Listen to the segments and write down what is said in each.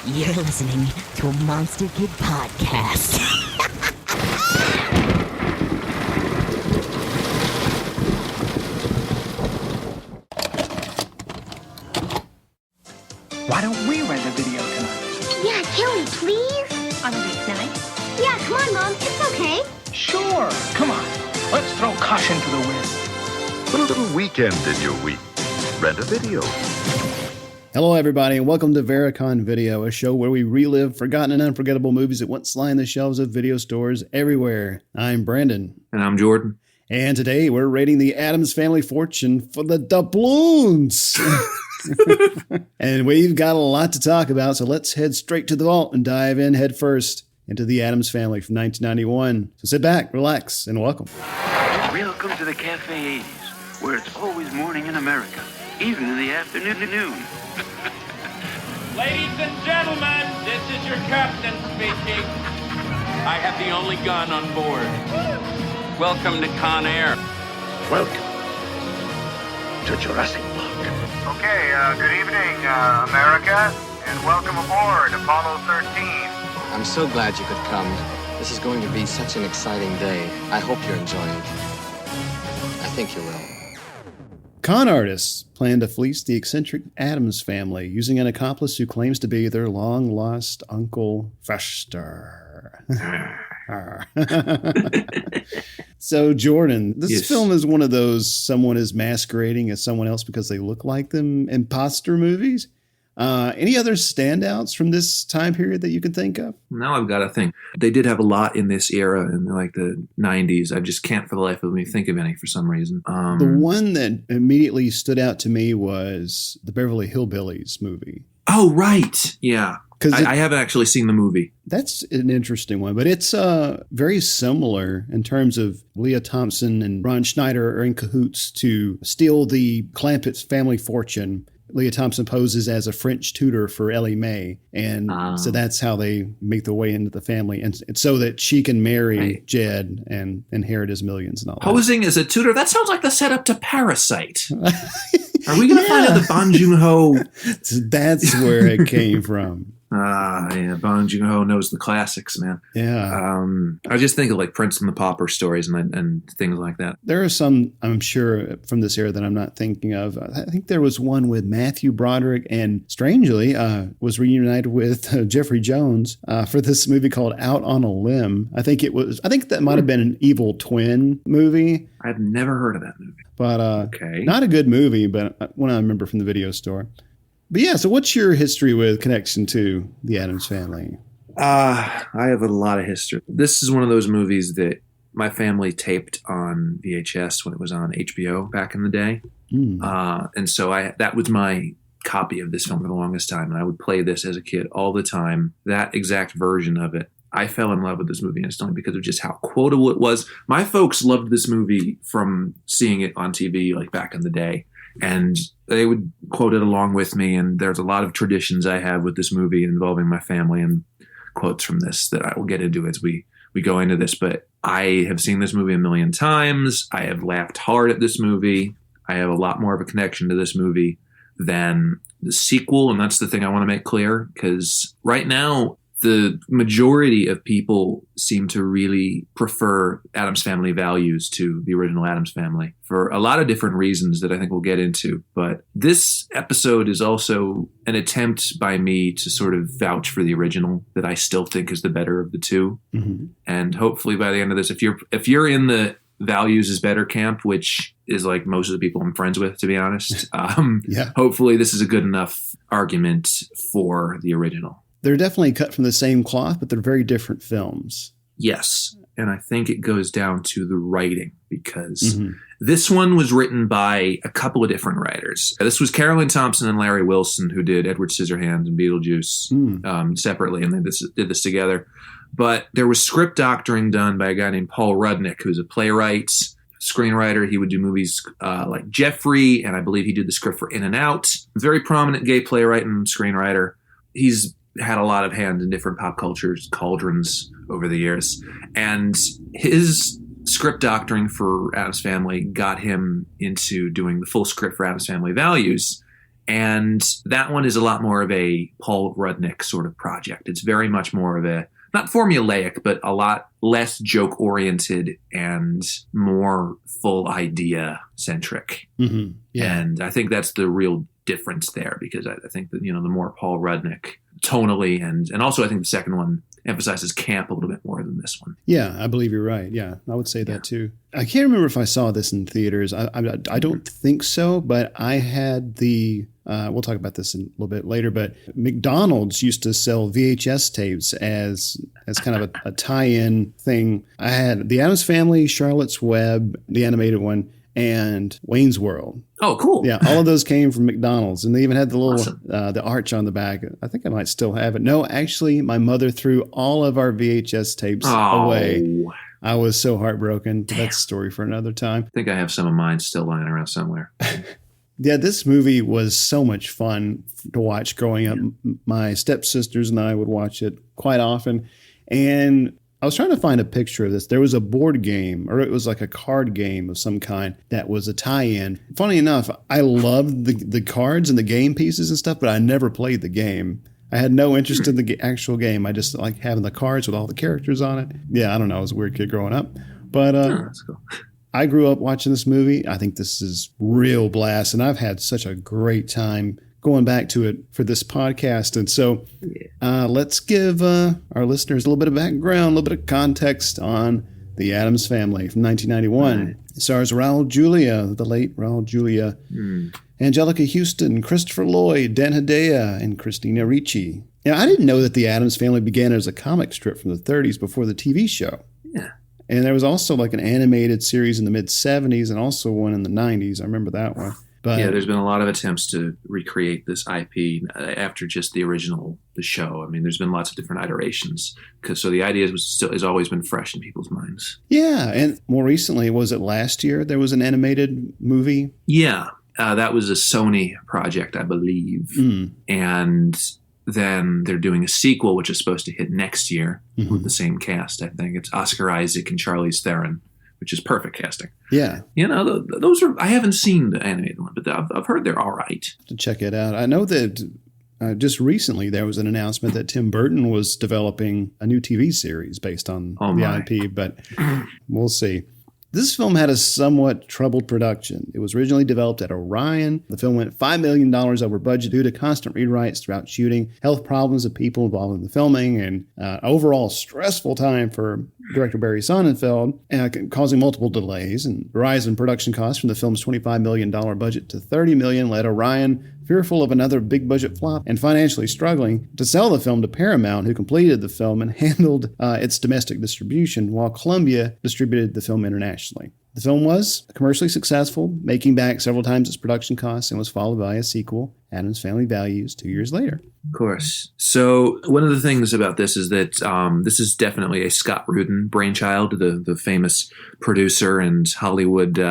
You're listening to a Monster Kid podcast. Why don't we rent a video tonight? Yeah, can we please? On a weeknight? Yeah, come on, Mom. It's okay. Sure. Come on. Let's throw caution to the wind. Put a little weekend in your week. Rent a video. Hello, everybody, and welcome to Vericon Video, a show where we relive forgotten and unforgettable movies that once lie on the shelves of video stores everywhere. I'm Brandon. And I'm Jordan. And today we're rating the Addams Family fortune for the doubloons. And we've got a lot to talk about, so let's head straight to the vault and dive in head first into the Addams Family from 1991. So sit back, relax, and welcome. Welcome to the Cafe 80s, where it's always morning in America, even in the afternoon. Ladies and gentlemen, this is your captain speaking. I have the only gun on board. Welcome to Con Air. Welcome to Jurassic Park. Okay, good evening, America, and welcome aboard Apollo 13. I'm so glad you could come. This is going to be such an exciting day. I hope you're enjoying it. I think you will. Con artists plan to fleece the eccentric Addams family using an accomplice who claims to be their long-lost Uncle Fester. So, Jordan, this film is one of those someone is masquerading as someone else because they look like them imposter movies. Any other standouts from this time period that you can think of? Now I've got to think. They did have a lot in this era in like the 90s. I just can't for the life of me think of any for some reason. The one that immediately stood out to me was the Beverly Hillbillies movie. Oh, right. Yeah. I haven't actually seen the movie. That's an interesting one, but it's very similar in terms of Leah Thompson and Ron Schneider are in cahoots to steal the Clampett's family fortune. Leah Thompson poses as a French tutor for Ellie Mae, and so that's how they make their way into the family, and so that she can marry Jed and inherit his millions and all that. Posing as a tutor? That sounds like the setup to Parasite. Are we going to find out that Bong Joon-ho... That's where it came from. Yeah, Bong Joon-ho knows the classics, man. Yeah. I just think of like Prince and the Pauper stories and things like that. There are some, I'm sure, from this era that I'm not thinking of. I think there was one with Matthew Broderick and, strangely, was reunited with Jeffrey Jones for this movie called Out on a Limb. I think that might have been an Evil Twin movie. I've never heard of that movie. But not a good movie, but one I remember from the video store. But yeah, so what's your history with connection to the Addams Family? I have a lot of history. This is one of those movies that my family taped on VHS when it was on HBO back in the day. And so that was my copy of this film for the longest time. And I would play this as a kid all the time, that exact version of it. I fell in love with this movie instantly because of just how quotable it was. My folks loved this movie from seeing it on TV like back in the day. And they would quote it along with me. And there's a lot of traditions I have with this movie involving my family and quotes from this that I will get into as we go into this. But I have seen this movie a million times. I have laughed hard at this movie. I have a lot more of a connection to this movie than the sequel. And that's the thing I want to make clear, because right now, the majority of people seem to really prefer Addams Family values to the original Addams Family for a lot of different reasons that I think we'll get into. But this episode is also an attempt by me to sort of vouch for the original that I still think is the better of the two. Mm-hmm. And hopefully by the end of this, if you're in the values is better camp, which is like most of the people I'm friends with, to be honest, hopefully this is a good enough argument for the original. They're definitely cut from the same cloth, but they're very different films. Yes. And I think it goes down to the writing, because this one was written by a couple of different writers. This was Carolyn Thompson and Larry Wilson, who did Edward Scissorhands and Beetlejuice separately, and they did this together. But there was script doctoring done by a guy named Paul Rudnick, who's a playwright, screenwriter. He would do movies like Jeffrey, and I believe he did the script for In and Out. Very prominent gay playwright and screenwriter. He's had a lot of hands in different pop cultures, cauldrons over the years. And his script doctoring for Addams Family got him into doing the full script for Addams Family Values. And that one is a lot more of a Paul Rudnick sort of project. It's very much more of a, not formulaic, but a lot less joke-oriented and more full idea-centric. Mm-hmm. Yeah. And I think that's the real difference there, because I think that, the more Paul Rudnick tonally, and also I think the second one emphasizes camp a little bit more than this one. Yeah, I believe you're right. Yeah, I would say that too. I can't remember if I saw this in theaters. I don't think so, but I had the, we'll talk about this in a little bit later, but McDonald's used to sell VHS tapes as kind of a tie-in thing. I had The Addams Family, Charlotte's Web, the animated one, and Wayne's World. Oh, cool. Yeah, all of those came from McDonald's, and they even had the little Awesome. The arch on the back. I think I might still have it. No, actually, my mother threw all of our VHS tapes away. I was so heartbroken. Damn. That's a story for another time. I think I have some of mine still lying around somewhere. Yeah, this movie was so much fun to watch growing up. My stepsisters and I would watch it quite often, and I was trying to find a picture of this. There was a board game, or it was like a card game of some kind that was a tie-in. Funny enough, I loved the cards and the game pieces and stuff, but I never played the game. I had no interest in the actual game. I just like having the cards with all the characters on it. Yeah, I don't know. I was a weird kid growing up. But that's cool. I grew up watching this movie. I think this is real blast, and I've had such a great time going back to it for this podcast. And so let's give our listeners a little bit of background, a little bit of context on The Addams Family from 1991. Right. It stars Raul Julia, the late Raul Julia, Angelica Houston, Christopher Lloyd, Dan Hedaya, and Christina Ricci. Now, I didn't know that The Addams Family began as a comic strip from the 30s before the TV show. Yeah. And there was also like an animated series in the mid-70s and also one in the 90s. I remember that one. But yeah, there's been a lot of attempts to recreate this IP after just the show. I mean, there's been lots of different iterations. So the idea has always been fresh in people's minds. Yeah, and more recently, was it last year, there was an animated movie? Yeah, that was a Sony project, I believe. And then they're doing a sequel, which is supposed to hit next year with the same cast, I think. It's Oscar Isaac and Charlize Theron, which is perfect casting. Yeah. Those are, I haven't seen the animated one, but I've heard they're all right. To check it out. I know that just recently there was an announcement that Tim Burton was developing a new TV series based on the IP, but we'll see. This film had a somewhat troubled production. It was originally developed at Orion. The film went $5 million over budget due to constant rewrites throughout shooting, health problems of people involved in the filming, and overall stressful time for director Barry Sonnenfeld, causing multiple delays. And the rise in production costs from the film's $25 million budget to $30 million led Orion, fearful of another big-budget flop and financially struggling, to sell the film to Paramount, who completed the film and handled its domestic distribution, while Columbia distributed the film internationally. The film was commercially successful, making back several times its production costs, and was followed by a sequel, Addams Family Values, 2 years later. Of course. So one of the things about this is that this is definitely a Scott Rudin brainchild, the famous producer and Hollywood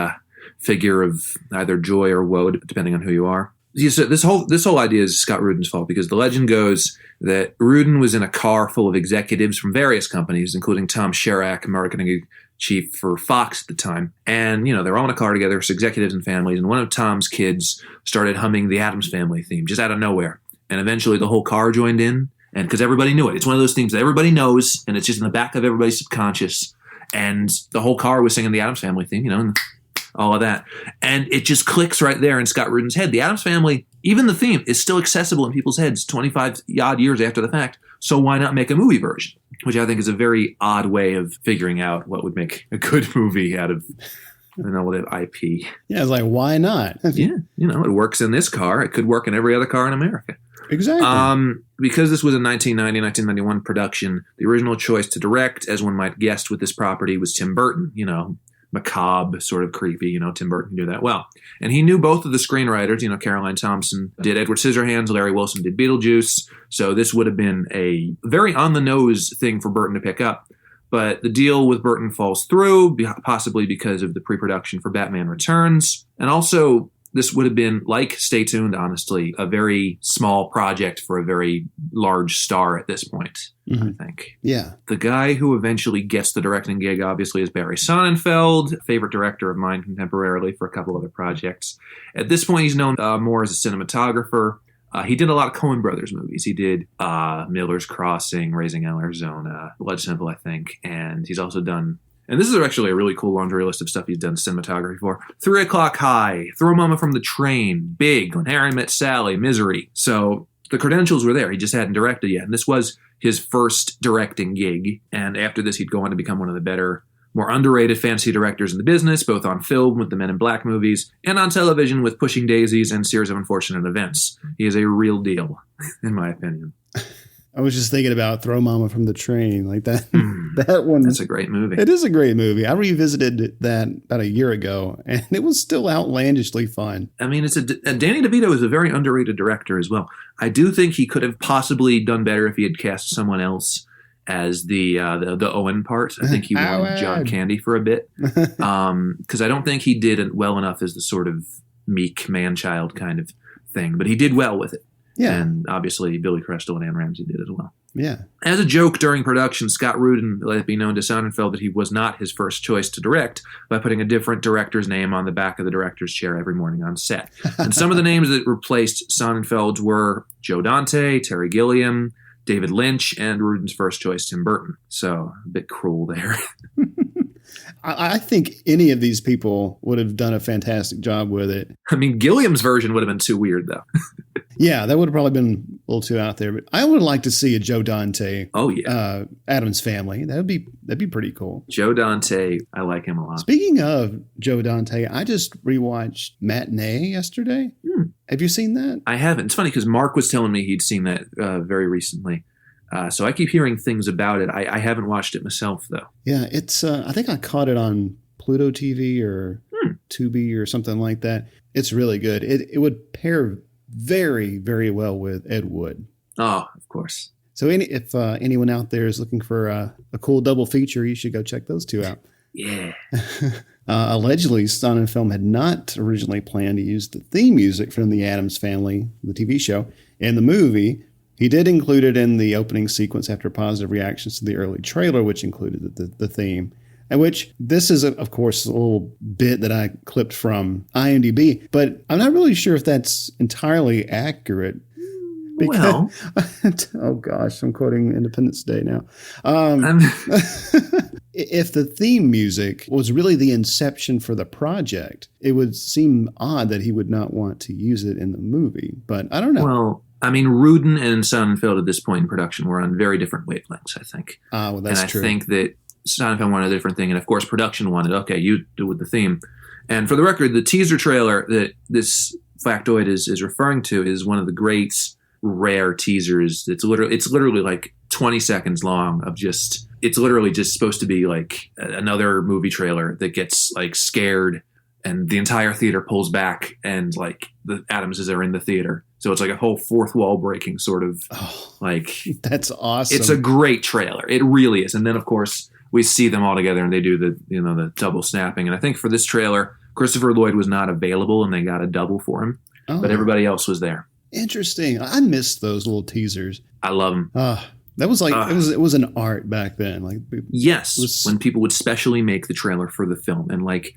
figure of either joy or woe, depending on who you are. So this whole idea is Scott Rudin's fault, because the legend goes that Rudin was in a car full of executives from various companies, including Tom Sherrack, marketing chief for Fox at the time. And, they're all in a car together, it's executives and families, and one of Tom's kids started humming the Addams Family theme just out of nowhere. And eventually the whole car joined in, and because everybody knew it. It's one of those themes that everybody knows, and it's just in the back of everybody's subconscious. And the whole car was singing the Addams Family theme, and all of that. And it just clicks right there in Scott Rudin's head. The Addams Family, even the theme, is still accessible in people's heads 25-odd years after the fact. So why not make a movie version? Which I think is a very odd way of figuring out what would make a good movie out of IP. Yeah, it's like, why not? Yeah, it works in this car. It could work in every other car in America. Exactly. Because this was a 1991 production, the original choice to direct, as one might guess with this property, was Tim Burton, macabre, sort of creepy. Tim Burton knew that well. And he knew both of the screenwriters. Caroline Thompson did Edward Scissorhands, Larry Wilson did Beetlejuice. So this would have been a very on-the-nose thing for Burton to pick up. But the deal with Burton falls through, possibly because of the pre-production for Batman Returns. And also, this would have been, like Stay Tuned, honestly, a very small project for a very large star at this point, I think. Yeah. The guy who eventually gets the directing gig, obviously, is Barry Sonnenfeld, favorite director of mine contemporarily for a couple other projects. At this point, he's known more as a cinematographer. He did a lot of Coen Brothers movies. He did Miller's Crossing, Raising Arizona, Blood Simple, I think. And he's also done, and this is actually a really cool laundry list of stuff he's done cinematography for: 3 O'Clock High, Throw Mama from the Train, Big, When Harry Met Sally, Misery. So the credentials were there. He just hadn't directed yet. And this was his first directing gig. And after this, he'd go on to become one of the better, more underrated fantasy directors in the business, both on film with the Men in Black movies and on television with Pushing Daisies and Series of Unfortunate Events. He is a real deal, in my opinion. I was just thinking about Throw Mama from the Train, like that. That one. That's a great movie. It is a great movie. I revisited that about a year ago, and it was still outlandishly fun. I mean, Danny DeVito is a very underrated director as well. I do think he could have possibly done better if he had cast someone else as the Owen part. I think he wanted John Candy for a bit, because I don't think he did it well enough as the sort of meek man-child kind of thing. But he did well with it. Yeah. And obviously Billy Crystal and Anne Ramsey did as well. Yeah. As a joke during production, Scott Rudin let it be known to Sonnenfeld that he was not his first choice to direct by putting a different director's name on the back of the director's chair every morning on set. And some of the names that replaced Sonnenfeld were Joe Dante, Terry Gilliam, David Lynch, and Rudin's first choice, Tim Burton. So a bit cruel there. I think any of these people would have done a fantastic job with it. I mean, Gilliam's version would have been too weird, though. Yeah, that would have probably been a little too out there. But I would like to see a Joe Dante. Oh yeah, Addams Family. That'd be pretty cool. Joe Dante, I like him a lot. Speaking of Joe Dante, I just rewatched Matinee yesterday. Have you seen that? I haven't. It's funny because Mark was telling me he'd seen that very recently. So I keep hearing things about it. I haven't watched it myself, though. Yeah, it's. I think I caught it on Pluto TV or Tubi or something like that. It's really good. It would pair very, very well with Ed Wood. Oh, of course. So if anyone out there is looking for a cool double feature, you should go check those two out. Yeah. Allegedly, Sonnenfeld had not originally planned to use the theme music from the Addams Family, the TV show, in the movie. He did include it in the opening sequence after positive reactions to the early trailer, which included the theme. And which this is, of course, a little bit that I clipped from IMDb, but I'm not really sure if that's entirely accurate. Well, oh gosh, I'm quoting Independence Day now. If the theme music was really the inception for the project, it would seem odd that he would not want to use it in the movie. But I don't know. Well, I mean, Rudin and Sonnenfeld at this point in production were on very different wavelengths, I think. Well, that's true. And I think that Sonnenfeld wanted a different thing, and of course, production wanted, okay, you do with the theme. And for the record, the teaser trailer that this factoid is referring to is one of the great rare teasers. It's literally like 20 seconds long of just. It's literally just supposed to be like another movie trailer that gets like scared, and the entire theater pulls back, and like the Addamses are in the theater. So it's like a whole fourth wall breaking sort of like. That's awesome. It's a great trailer. It really is. And then of course we see them all together and they do the double snapping. And I think for this trailer, Christopher Lloyd was not available and they got a double for him, but everybody else was there. Interesting. I missed those little teasers. I love them. That was like it was an art back then. Like yes, when people would specially make the trailer for the film, and like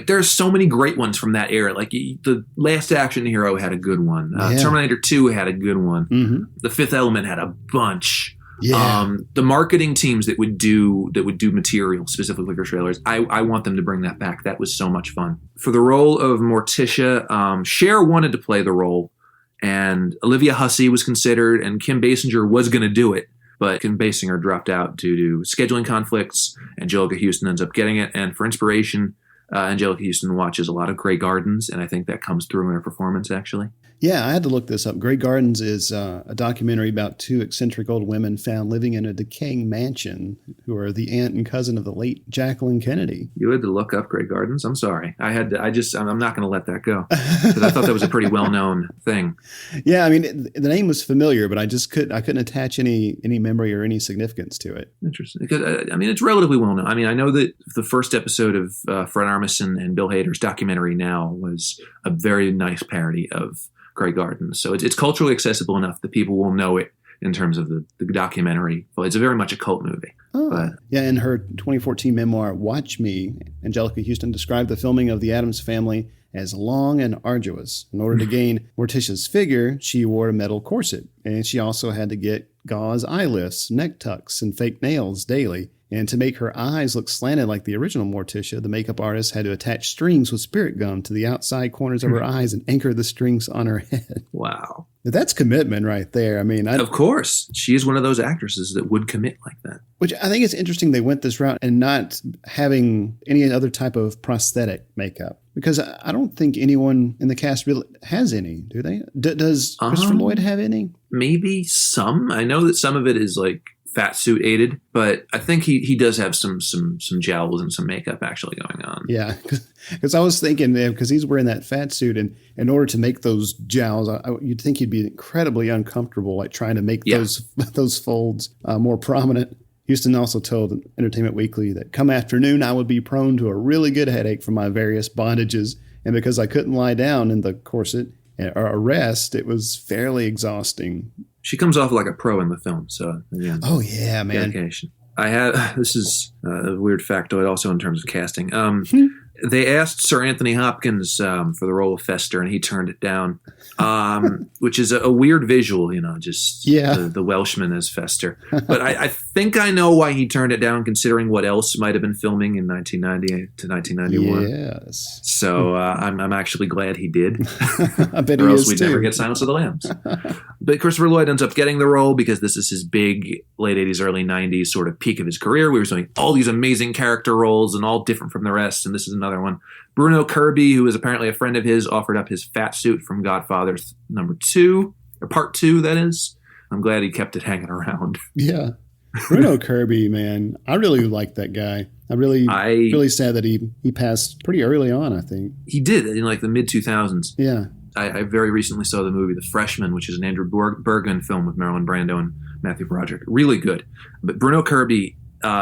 there's so many great ones from that era. Like the Last Action Hero had a good one. Terminator 2 had a good one. Mm-hmm. The Fifth Element had a bunch. Yeah. The marketing teams that would do material specifically for trailers, I want them to bring that back. That was so much fun. For the role of Morticia, Cher wanted to play the role, and Olivia Hussey was considered, and Kim Basinger was going to do it. But Kim Basinger dropped out due to scheduling conflicts. Angelica Houston ends up getting it. And for inspiration, Angelica Houston watches a lot of Grey Gardens, and I think that comes through in her performance, actually. Yeah, I had to look this up. Grey Gardens is a documentary about two eccentric old women found living in a decaying mansion who are the aunt and cousin of the late Jacqueline Kennedy. You had to look up Grey Gardens? I'm sorry. I'm not going to let that go. Because I thought that was a pretty well-known thing. Yeah, I mean, the name was familiar, but I couldn't attach any memory or any significance to it. Interesting. Because, it's relatively well-known. I know that the first episode of Fred Armisen and Bill Hader's documentary Now was a very nice parody of Grey Gardens. So it's culturally accessible enough that people will know it in terms of the documentary. Well, it's very much a cult movie. Oh. But, yeah, in her 2014 memoir, Watch Me, Angelica Houston described the filming of the Addams Family as long and arduous. In order to gain Morticia's figure, she wore a metal corset, and she also had to get gauze eye lifts, neck tucks, and fake nails daily. And to make her eyes look slanted like the original Morticia, the makeup artist had to attach strings with spirit gum to the outside corners of her eyes and anchor the strings on her head. Wow. That's commitment right there. Of course. She is one of those actresses that would commit like that. Which I think it's interesting they went this route and not having any other type of prosthetic makeup. Because I don't think anyone in the cast really has any, do they? Does Christopher Lloyd have any? Maybe some. I know that some of it is like fat suit aided, but I think he does have some jowls and some makeup actually going on. Yeah, because I was thinking, because he's wearing that fat suit, and in order to make those jowls, you'd think he'd be incredibly uncomfortable, like trying to make those folds more prominent. Houston also told Entertainment Weekly that come afternoon, I would be prone to a really good headache from my various bondages, and because I couldn't lie down in the corset or rest, it was fairly exhausting. She comes off like a pro in the film, so again. Oh yeah, man. Dedication. This is a weird factoid also in terms of casting. They asked Sir Anthony Hopkins for the role of Fester, and he turned it down, which is a weird visual, the Welshman as Fester. But I think I know why he turned it down, considering what else might have been filming in 1990 to 1991. Yes. So I'm actually glad he did. I bet or he else is we'd too. never get Silence of the Lambs. But Christopher Lloyd ends up getting the role because this is his big late 80s, early 90s sort of peak of his career. We were doing all these amazing character roles and all different from the rest, and this is another one. Bruno Kirby, who is apparently a friend of his, offered up his fat suit from Godfather Part 2, that is. I'm glad he kept it hanging around. Yeah. Bruno Kirby, man. I really like that guy. Really sad that he passed pretty early on, I think. He did, in like the mid-2000s. Yeah. I very recently saw the movie The Freshman, which is an Andrew Bergman film with Marlon Brando and Matthew Broderick. Really good. But Bruno Kirby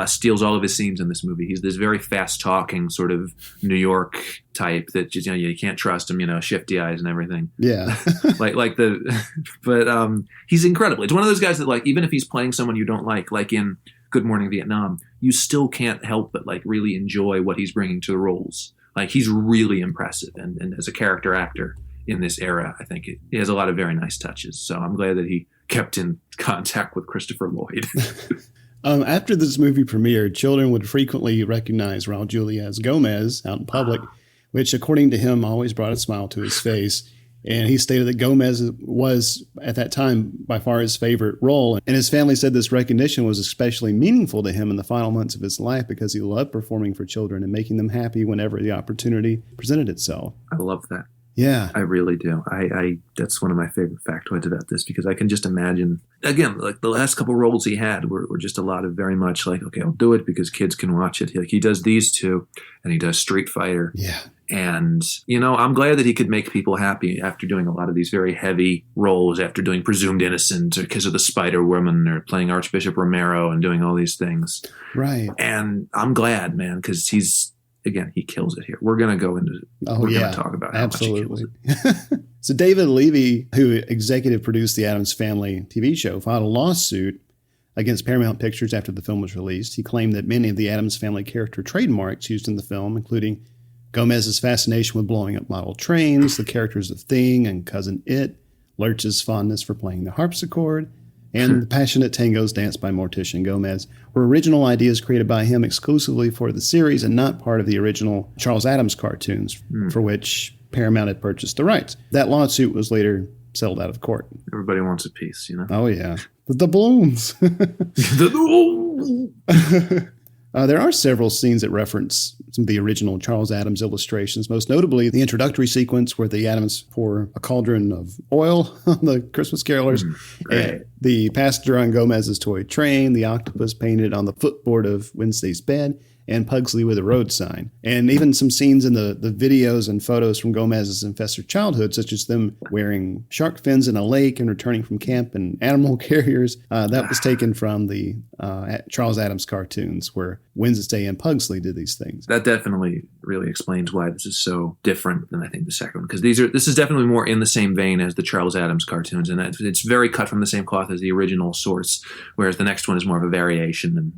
steals all of his scenes in this movie. He's this very fast-talking sort of New York type that just, you can't trust him, shifty eyes and everything. Yeah. But he's incredible. It's one of those guys that, like, even if he's playing someone you don't like in Good Morning Vietnam, you still can't help but, like, really enjoy what he's bringing to the roles. Like, he's really impressive. And as a character actor in this era, I think he has a lot of very nice touches. So I'm glad that he kept in contact with Christopher Lloyd. After this movie premiered, children would frequently recognize Raul Julia as Gomez out in public, which, according to him, always brought a smile to his face. And he stated that Gomez was, at that time, by far his favorite role. And his family said this recognition was especially meaningful to him in the final months of his life because he loved performing for children and making them happy whenever the opportunity presented itself. I love that. Yeah. I really do. I that's one of my favorite factoids about this because I can just imagine, again, like the last couple roles he had were just a lot of very much like, okay, I'll do it because kids can watch it. Like he does these two and he does Street Fighter. Yeah. And, I'm glad that he could make people happy after doing a lot of these very heavy roles, after doing Presumed Innocent or Kiss of the Spider Woman or playing Archbishop Romero and doing all these things. Right. And I'm glad, man, because he kills it here. We're going to go into going to talk about how much he kills it. So David Levy, who executive produced the Addams Family TV show, filed a lawsuit against Paramount Pictures after the film was released. He claimed that many of the Addams Family character trademarks used in the film, including Gomez's fascination with blowing up model trains, the characters of Thing and Cousin It, Lurch's fondness for playing the harpsichord, and the passionate tangos danced by Morticia and Gomez were original ideas created by him exclusively for the series and not part of the original Charles Addams cartoons, for which Paramount had purchased the rights. That lawsuit was later settled out of court. Everybody wants a piece, Oh, yeah. The doubloons. There are several scenes that reference some of the original Charles Addams illustrations, most notably the introductory sequence where the Addams pour a cauldron of oil on the Christmas carolers, and the passenger on Gomez's toy train, the octopus painted on the footboard of Wednesday's bed, and Pugsley with a road sign. And even some scenes in the videos and photos from Gomez's infested childhood, such as them wearing shark fins in a lake and returning from camp in animal carriers. That was taken from the Charles Addams cartoons where Wednesday and Pugsley did these things. That definitely really explains why this is so different than I think the second one, because this is definitely more in the same vein as the Charles Addams cartoons, and it's very cut from the same cloth as the original source, whereas the next one is more of a variation and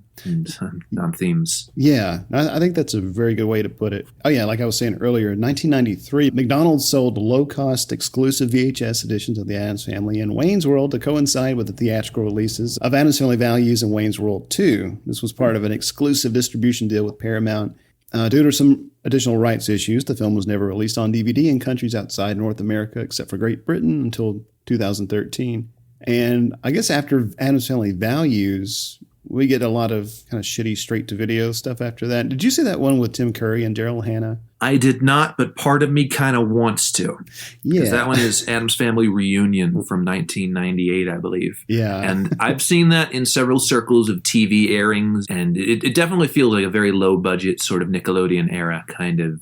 on themes. Yeah, I think that's a very good way to put it. Oh yeah, like I was saying earlier, in 1993, McDonald's sold low-cost exclusive VHS editions of the Addams Family and Wayne's World to coincide with the theatrical releases of Addams Family Values and Wayne's World 2. This was part of an exclusive distribution deal with Paramount. Due to some additional rights issues, the film was never released on DVD in countries outside North America except for Great Britain until 2013. And I guess after Addams Family Values, we get a lot of kind of shitty straight-to-video stuff after that. Did you see that one with Tim Curry and Daryl Hannah? I did not, but part of me kind of wants to. Yeah. Because that one is Addams Family Reunion from 1998, I believe. Yeah. And I've seen that in several circles of TV airings, and it definitely feels like a very low-budget sort of Nickelodeon era kind of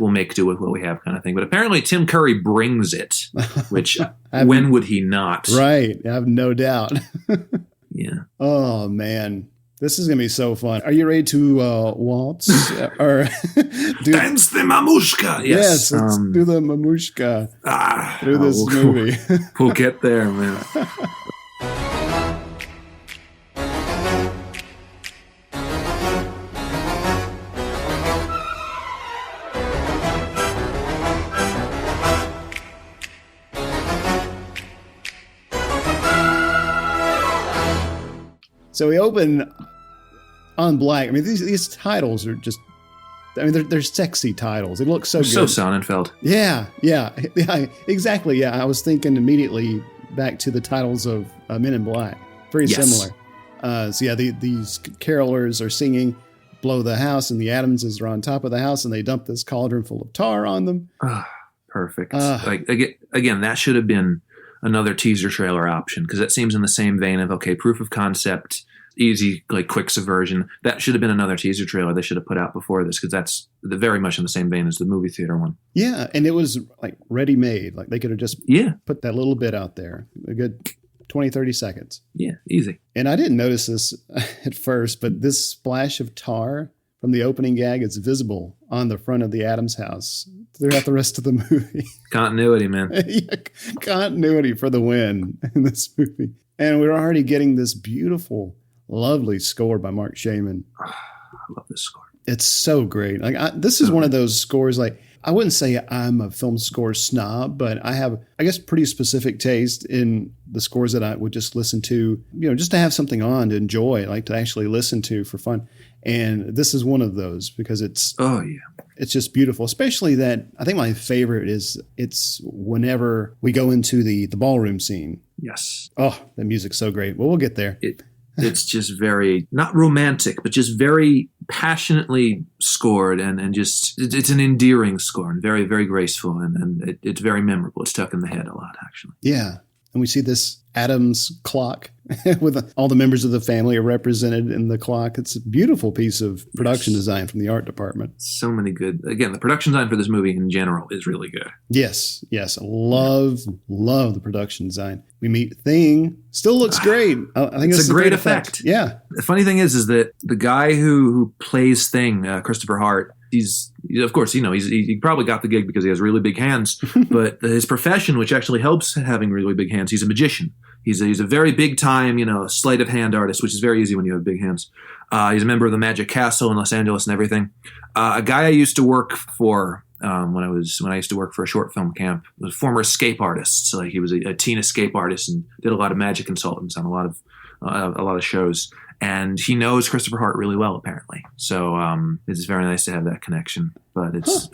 we'll make do with what we have kind of thing. But apparently Tim Curry brings it, which when would he not? Right. I have no doubt. Yeah. Oh, man. This is going to be so fun. Are you ready to waltz? Or dance the mamushka. Yes, let's do the mamushka through this movie. We'll get there, man. So we open on black. I mean, these titles are just, I mean, they're sexy titles. They look so good. So Sonnenfeld. Yeah, exactly. Yeah, I was thinking immediately back to the titles of Men in Black. Very similar. So yeah, these carolers are singing Blow the House, and the Addamses are on top of the house, and they dump this cauldron full of tar on them. Perfect. Like again, that should have been another teaser trailer option, because that seems in the same vein of, okay, proof of concept, easy, like quick subversion. That should have been another teaser trailer they should have put out before this, because that's very much in the same vein as the movie theater one. Yeah, and it was like ready-made. Like they could have just put that little bit out there, a good 20, 30 seconds. Yeah, easy. And I didn't notice this at first, but this splash of tar from the opening gag is visible on the front of the Addams house throughout the rest of the movie. Continuity, man. Yeah, continuity for the win in this movie. And we're already getting this beautiful, lovely score by Mark Shaman. I love this score. It's so great. Like this is one of those scores, like, I wouldn't say I'm a film score snob, but I have, I guess, pretty specific taste in the scores that I would just listen to, just to have something on to enjoy, like to actually listen to for fun. And this is one of those, because it's it's just beautiful. Especially that, I think my favorite is it's whenever we go into the ballroom scene. Yes. Oh, the music's so great. Well, we'll get there. It's just very, not romantic, but just very passionately scored, and just, it's an endearing score and very, very graceful, and it's very memorable. It's stuck in the head a lot, actually. Yeah. And we see this Addams clock with all the members of the family are represented in the clock. It's a beautiful piece of production design from the art department. So many good, again, the production design for this movie in general is really good. Yes. Love the production design. We meet Thing. Still looks great. I think it's a great effect. Yeah. The funny thing is that the guy who plays Thing, Christopher Hart, he's, of course, he probably got the gig because he has really big hands, but his profession, which actually helps having really big hands, he's a magician. He's a very big time, sleight of hand artist, which is very easy when you have big hands. He's a member of the Magic Castle in Los Angeles and everything. A guy I used to work for when I used to work for a short film camp was a former escape artist. So, like, he was a teen escape artist and did a lot of magic consultants on a lot of shows. And he knows Christopher Hart really well, apparently. So it's very nice to have that connection. But it's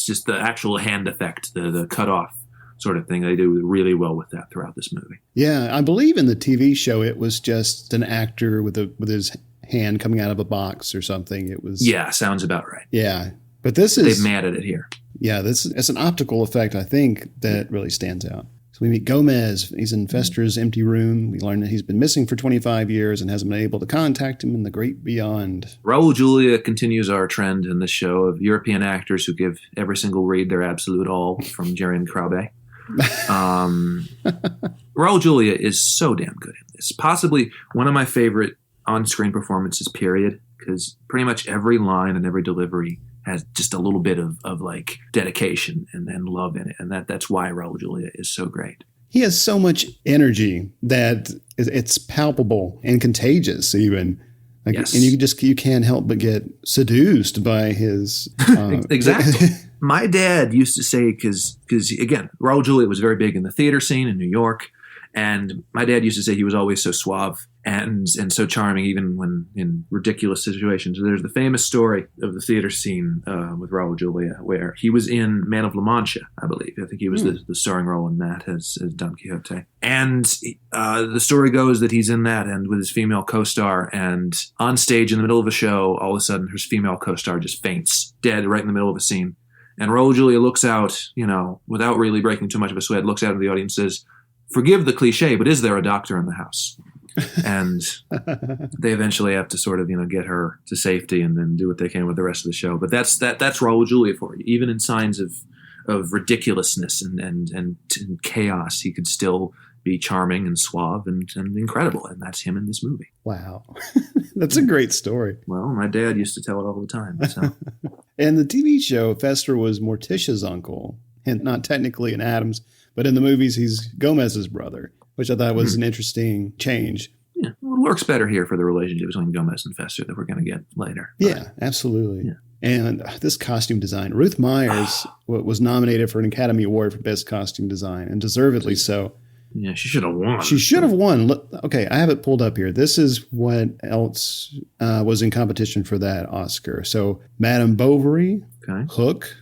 just the actual hand effect, the cut off sort of thing. They do really well with that throughout this movie. Yeah, I believe in the TV show it was just an actor with his hand coming out of a box or something. It was sounds about right. Yeah, but this is they've matted it here. Yeah, it's an optical effect, I think, that really stands out. So we meet Gomez. He's in Fester's empty room. We learn that he's been missing for 25 years and hasn't been able to contact him in the great beyond. Raul Julia continues our trend in this show of European actors who give every single read their absolute all, from Jerry and Krause. Raul Julia is so damn good in this. Possibly one of my favorite on-screen performances, period, because pretty much every line and every delivery has just a little bit of like dedication and love in it. And that's why Raul Julia is so great. He has so much energy that it's palpable and contagious even. Like, yes. And you can't help but get seduced by his... Exactly. My dad used to say, because again, Raul Julia was very big in the theater scene in New York. And my dad used to say he was always so suave and so charming, even when in ridiculous situations. There's the famous story of the theater scene with Raul Julia, where he was in Man of La Mancha, I believe. I think he was the starring role in that as Don Quixote. And the story goes that he's in that and with his female co-star, and on stage in the middle of a show, all of a sudden his female co-star just faints, dead right in the middle of a scene. And Raul Julia looks out, without really breaking too much of a sweat, looks out at the audience and says, "Forgive the cliche, but is there a doctor in the house?" And they eventually have to sort of, get her to safety and then do what they can with the rest of the show. But that's Raul Julia for you. Even in signs of ridiculousness and chaos, he could still be charming and suave and incredible. And that's him in this movie. Wow. That's a great story. Well, my dad used to tell it all the time. So. And the TV show, Fester was Morticia's uncle, and not technically an Addams, but in the movies, he's Gomez's brother, which I thought was an interesting change. Yeah, well, it works better here for the relationship between Gomez and Fester that we're going to get later. Yeah, absolutely. Yeah. And this costume design, Ruth Myers was nominated for an Academy Award for Best Costume Design, and deservedly so. Yeah, she should have won. She should have won. Look, okay, I have it pulled up here. This is what else was in competition for that Oscar. So Madame Bovary, Hook,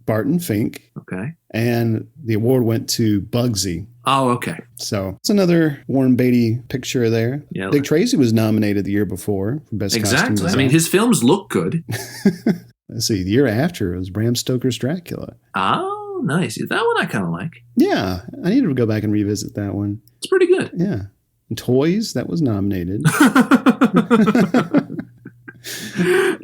Barton Fink. Okay. And the award went to Bugsy. Oh, okay. So it's another Warren Beatty picture there. Yeah, Dick Tracy was nominated the year before for Best Costume Design. I mean, his films look good. Let's see. The year after, it was Bram Stoker's Dracula. Oh, nice. That one I kind of like. Yeah. I need to go back and revisit that one. It's pretty good. Yeah. And Toys, that was nominated.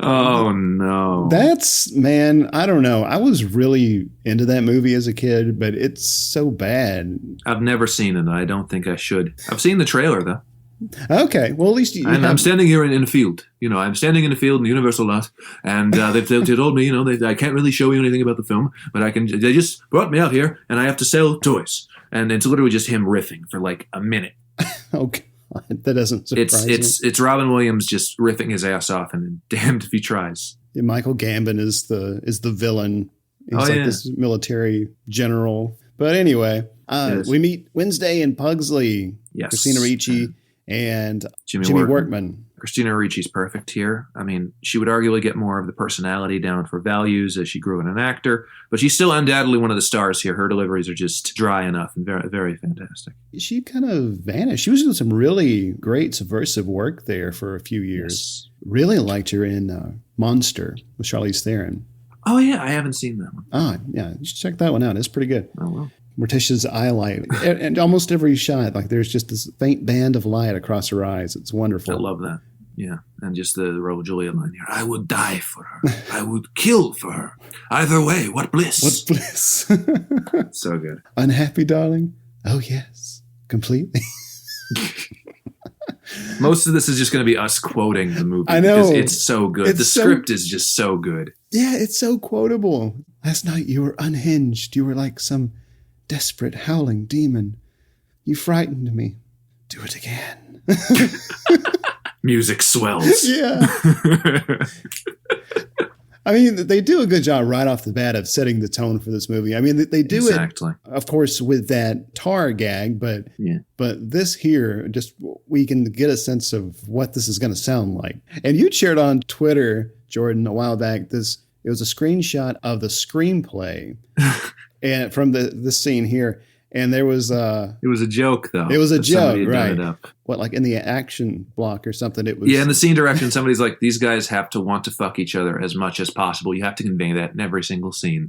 Oh, no. That's, man, I don't know. I was really into that movie as a kid, but it's so bad. I've never seen it. I don't think I should. I've seen the trailer, though. Okay. Well, at least I'm standing here in a field. I'm standing in a field in the Universal lot, and they told me, I can't really show you anything about the film, but I can. They just brought me out here, and I have to sell toys. And it's literally just him riffing for like a minute. Okay. That doesn't surprise me. It's Robin Williams just riffing his ass off, and damned if he tries. Yeah, Michael Gambon is the villain. He's this military general. But anyway, we meet Wednesday in Pugsley. Yes. Christina Ricci and Jimmy Workman. Christina Ricci's perfect here. I mean, she would arguably get more of the personality down for values as she grew in an actor, but she's still undoubtedly one of the stars here. Her deliveries are just dry enough and very, very fantastic. She kind of vanished. She was doing some really great subversive work there for a few years. Yes. Really liked her in Monster with Charlize Theron. Oh, yeah. I haven't seen that one. Oh, yeah. You should check that one out. It's pretty good. Oh, well. Morticia's eye light. And almost every shot, like there's just this faint band of light across her eyes. It's wonderful. I love that. Yeah. And just the Raul Julia line here. I would die for her. I would kill for her. Either way, what bliss. What bliss. So good. Unhappy, darling? Oh, yes. Completely. Most of this is just going to be us quoting the movie. I know. It's so good. The script is just so good. Yeah, it's so quotable. Last night you were unhinged. You were like some desperate howling demon. You frightened me. Do it again. Music swells. Yeah. I mean, they do a good job right off the bat of setting the tone for this movie. I mean, they do exactly. it, of course, with that tar gag, but this here, just we can get a sense of what this is going to sound like. And you shared on Twitter, Jordan, a while back, it was a screenshot of the screenplay and from this scene here. And there was it was a joke though. It was a joke, had right? Done it up. What, like in the action block or something? It was in the scene direction. Somebody's like, these guys have to want to fuck each other as much as possible. You have to convey that in every single scene.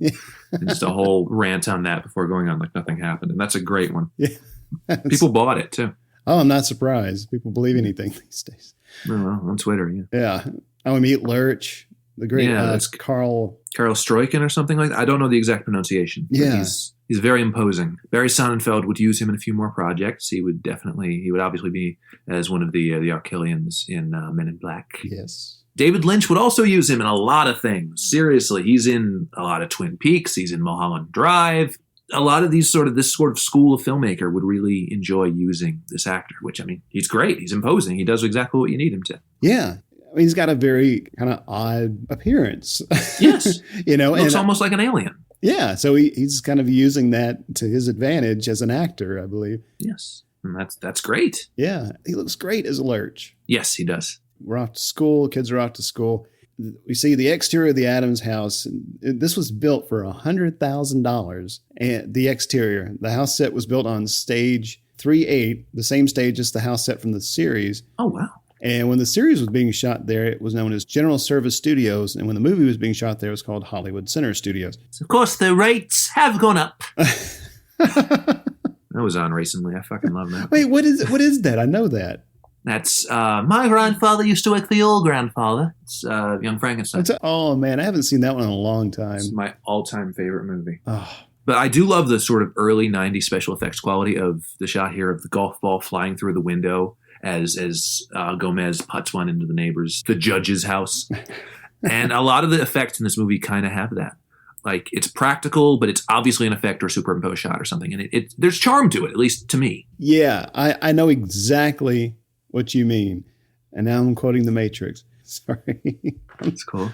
And just a whole rant on that before going on like nothing happened. And that's a great one. Yeah. People bought it too. Oh, I'm not surprised. People believe anything these days. Oh, well, on Twitter, yeah. Yeah. We meet Lurch, the great Carl Stroiken or something like that. I don't know the exact pronunciation. Yeah. He's very imposing. Barry Sonnenfeld would use him in a few more projects. He would obviously be as one of the Arquillians in Men in Black. Yes. David Lynch would also use him in a lot of things. Seriously, he's in a lot of Twin Peaks. He's in Mulholland Drive. A lot of this sort of school of filmmaker would really enjoy using this actor, which, I mean, he's great. He's imposing. He does exactly what you need him to. Yeah. I mean, he's got a very kind of odd appearance. Yes. Looks almost like an alien. Yeah. So he's kind of using that to his advantage as an actor, I believe. Yes. And that's great. Yeah. He looks great as Lurch. Yes, he does. We're off to school. Kids are off to school. We see the exterior of the Addams house. This was built for $100,000. And the exterior, the house set was built on stage 3-8, the same stage as the house set from the series. Oh, wow. And when the series was being shot there, it was known as General Service Studios. And when the movie was being shot there, it was called Hollywood Center Studios. Of course, the rates have gone up. That was on recently. I fucking love that. Wait, what is that? I know that. That's my grandfather used to work for your grandfather. It's Young Frankenstein. Oh, man, I haven't seen that one in a long time. It's my all-time favorite movie. Oh. But I do love the sort of early 90s special effects quality of the shot here of the golf ball flying through the window as Gomez putts one into the judge's house. And a lot of the effects in this movie kind of have that. Like, it's practical, but it's obviously an effect or a superimposed shot or something. And there's charm to it, at least to me. Yeah, I know exactly what you mean. And now I'm quoting The Matrix. Sorry. That's cool.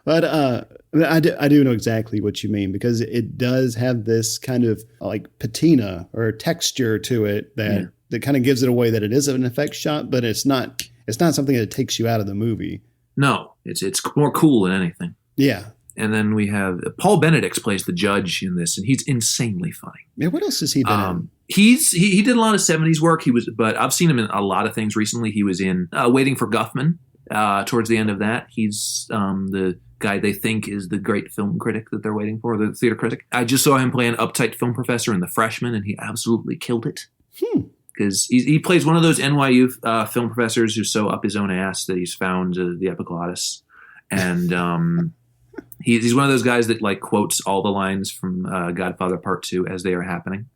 But I do know exactly what you mean, because it does have this kind of like patina or texture to it that kind of gives it away that it is an effect shot, but it's not something that takes you out of the movie. No, it's more cool than anything. Yeah. And then we have Paul Benedict plays the judge in this, and he's insanely funny. Yeah, what else has he been in? He did a lot of 70s work. But I've seen him in a lot of things recently. He was in Waiting for Guffman. Towards the end of that, he's the guy they think is the great film critic that they're waiting for, the theater critic. I just saw him play an uptight film professor in The Freshman, and he absolutely killed it. Because he plays one of those NYU film professors who's so up his own ass that he's found the epiglottis. And he's one of those guys that like quotes all the lines from Godfather Part 2 as they are happening.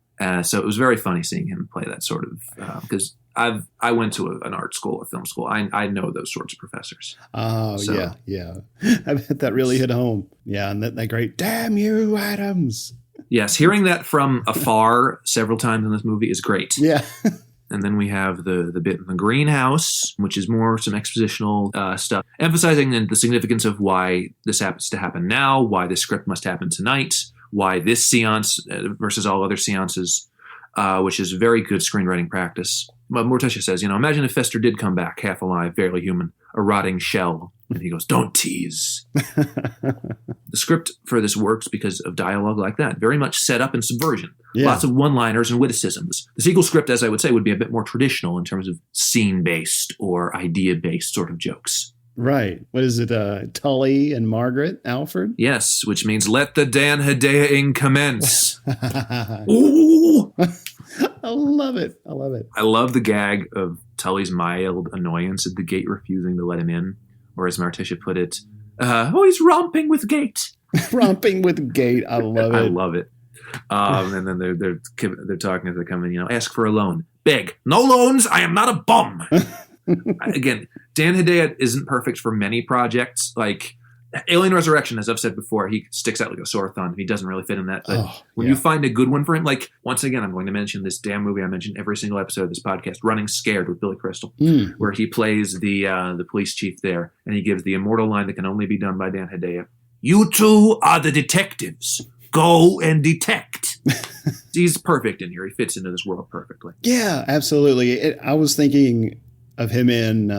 So it was very funny seeing him play that sort of, because I went to an art school, a film school. I know those sorts of professors. Oh, so, yeah. I bet that really hit home. Yeah, and that great, damn you, Addams. Yes, hearing that from afar several times in this movie is great. Yeah. And then we have the bit in the greenhouse, which is more some expositional stuff, emphasizing the significance of why this happens to happen now, why this script must happen tonight, why this seance versus all other seances, which is very good screenwriting practice. But Morticia says, imagine if Fester did come back, half alive, barely human, a rotting shell. And he goes, don't tease. The script for this works because of dialogue like that. Very much set up in subversion. Yeah. Lots of one-liners and witticisms. The sequel script, as I would say, would be a bit more traditional in terms of scene-based or idea-based sort of jokes. Right. What is it? Tully and Margaret Alfred? Yes, which means let the Dan Hedaya-ing commence. Ooh! I love it. I love the gag of Tully's mild annoyance at the gate refusing to let him in. Or as Morticia put it, he's romping with gate. Romping with gate. I love it. I love it. And then they're talking as they come in, ask for a loan. Beg. No loans. I am not a bum. Again, Dan Hedaya isn't perfect for many projects. Like Alien Resurrection, as I've said before, he sticks out like a sore thumb. He doesn't really fit in that. But when you find a good one for him, like once again, I'm going to mention this damn movie I mentioned every single episode of this podcast, Running Scared with Billy Crystal, where he plays the police chief there, and he gives the immortal line that can only be done by Dan Hedaya. You two are the detectives. Go and detect. He's perfect in here. He fits into this world perfectly. Yeah, absolutely. I was thinking of him in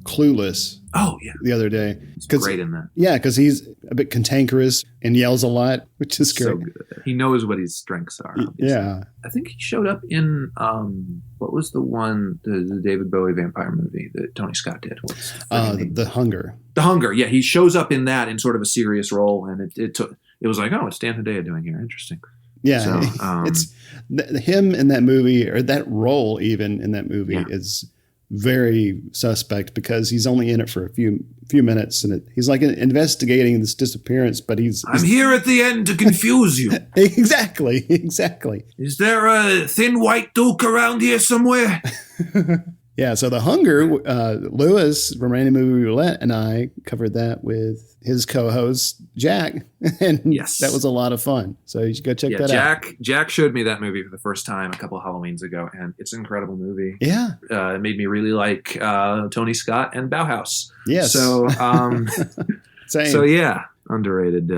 Clueless. Oh, yeah. the other day. He's great in that. Yeah, because he's a bit cantankerous and yells a lot, which is great. So good. He knows what his strengths are. Obviously. Yeah. I think he showed up in, what was the one, the David Bowie vampire movie that Tony Scott did? The Hunger. The Hunger. Yeah, he shows up in that in sort of a serious role, and it was like, oh, it's Dan Hedaya doing here. Interesting. Yeah, so, it's him in that movie, or that role even in that movie is very suspect because he's only in it for a few minutes, and he's like investigating this disappearance, but I'm here at the end to confuse you. Exactly. Is there a thin white duke around here somewhere? Yeah, so The Hunger, Lewis from Random Movie Roulette and I covered that with his co-host, Jack. And that was a lot of fun. So you should go check that out. Jack showed me that movie for the first time a couple of Halloweens ago, and it's an incredible movie. Yeah. It made me really like Tony Scott and Bauhaus. Yes. So, Same. So yeah, underrated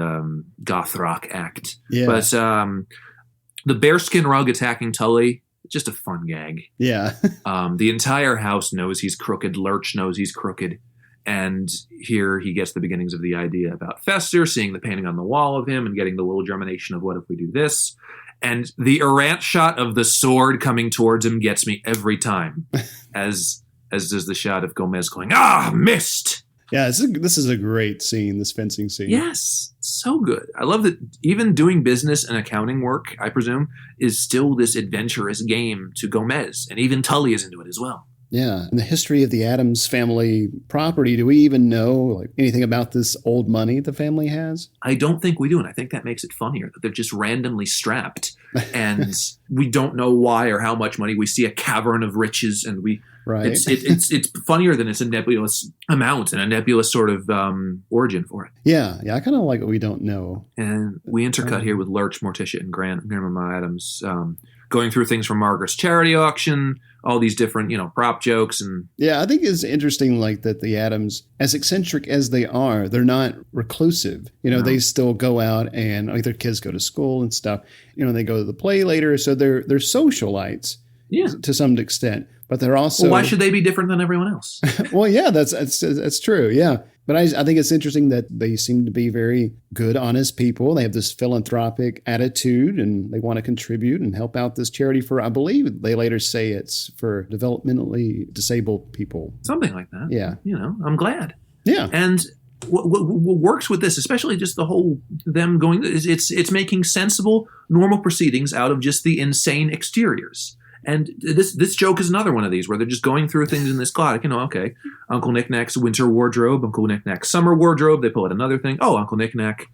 goth rock act. Yeah. But the bearskin rug attacking Tully, just a fun gag. Yeah. The entire house knows he's crooked. Lurch knows he's crooked. And here he gets the beginnings of the idea about Fester, seeing the painting on the wall of him and getting the little germination of what if we do this. And the errant shot of the sword coming towards him gets me every time, as does the shot of Gomez going, missed. Yeah, this is a great scene, this fencing scene. Yes, so good. I love that even doing business and accounting work, I presume, is still this adventurous game to Gomez. And even Tully is into it as well. Yeah. In the history of the Addams family property, do we even know anything about this old money the family has? I don't think we do. And I think that makes it funnier that they're just randomly strapped. And we don't know why or how much money. We see a cavern of riches, and it's funnier than it's a nebulous amount and a nebulous sort of origin for it. Yeah, I kind of like what we don't know. And we intercut here with Lurch, Morticia, and Grandmama Addams going through things from Margaret's charity auction, all these different, prop jokes. And yeah, I think it's interesting that the Addams, as eccentric as they are, they're not reclusive. They still go out and their kids go to school and stuff. They go to the play later. So they're socialites to some extent. But they're also... Well, why should they be different than everyone else? Well, yeah, that's true. Yeah. But I think it's interesting that they seem to be very good, honest people. They have this philanthropic attitude, and they want to contribute and help out this charity for, I believe they later say it's for developmentally disabled people. Something like that. Yeah. I'm glad. Yeah. And what works with this, especially just the whole them going, it's making sensible, normal proceedings out of just the insane exteriors. And this joke is another one of these where they're just going through things in this closet. Okay, Uncle Knick-Knack's winter wardrobe, Uncle Knick-Knack's summer wardrobe. They pull out another thing. Oh, Uncle Knick-Knack,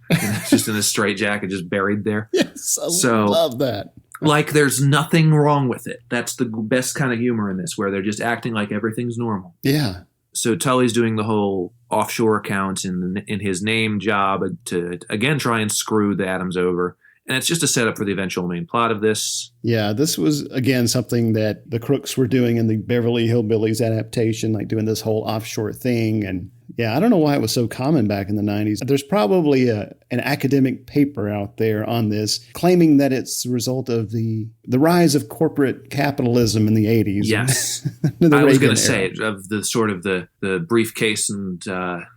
just in a straight jacket, just buried there. Yes, I love that. Like there's nothing wrong with it. That's the best kind of humor in this, where they're just acting like everything's normal. Yeah. So Tully's doing the whole offshore account in his name job to, again, try and screw the Addams over. And it's just a setup for the eventual main plot of this. Yeah, this was, again, something that the Crooks were doing in the Beverly Hillbillies adaptation, doing this whole offshore thing. And yeah, I don't know why it was so common back in the 90s. There's probably an academic paper out there on this claiming that it's the result of the rise of corporate capitalism in the 80s. Yes. I was going to say, of the sort of the briefcase and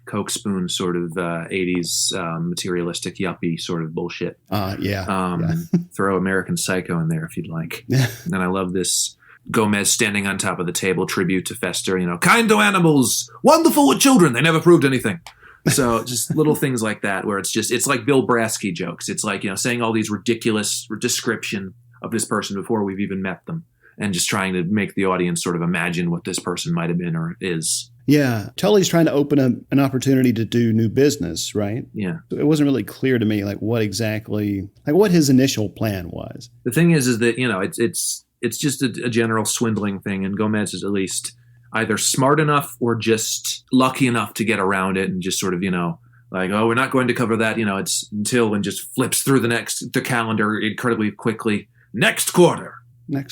Coke spoon sort of 80s materialistic yuppie sort of bullshit. Throw American Psycho in there if you'd like. And I love this Gomez standing on top of the table, tribute to Fester, kind to animals, wonderful with children. They never proved anything. So just little things like that, where it's like Bill Brasky jokes. It's like, saying all these ridiculous description of this person before we've even met them, and just trying to make the audience sort of imagine what this person might have been or is. Yeah. Tully's trying to open up an opportunity to do new business, right? Yeah. It wasn't really clear to me, what his initial plan was. The thing is that, it's just a general swindling thing, and Gomez is at least either smart enough or just lucky enough to get around it and just sort of, we're not going to cover that, it's until, and just flips through the calendar incredibly quickly. Next quarter.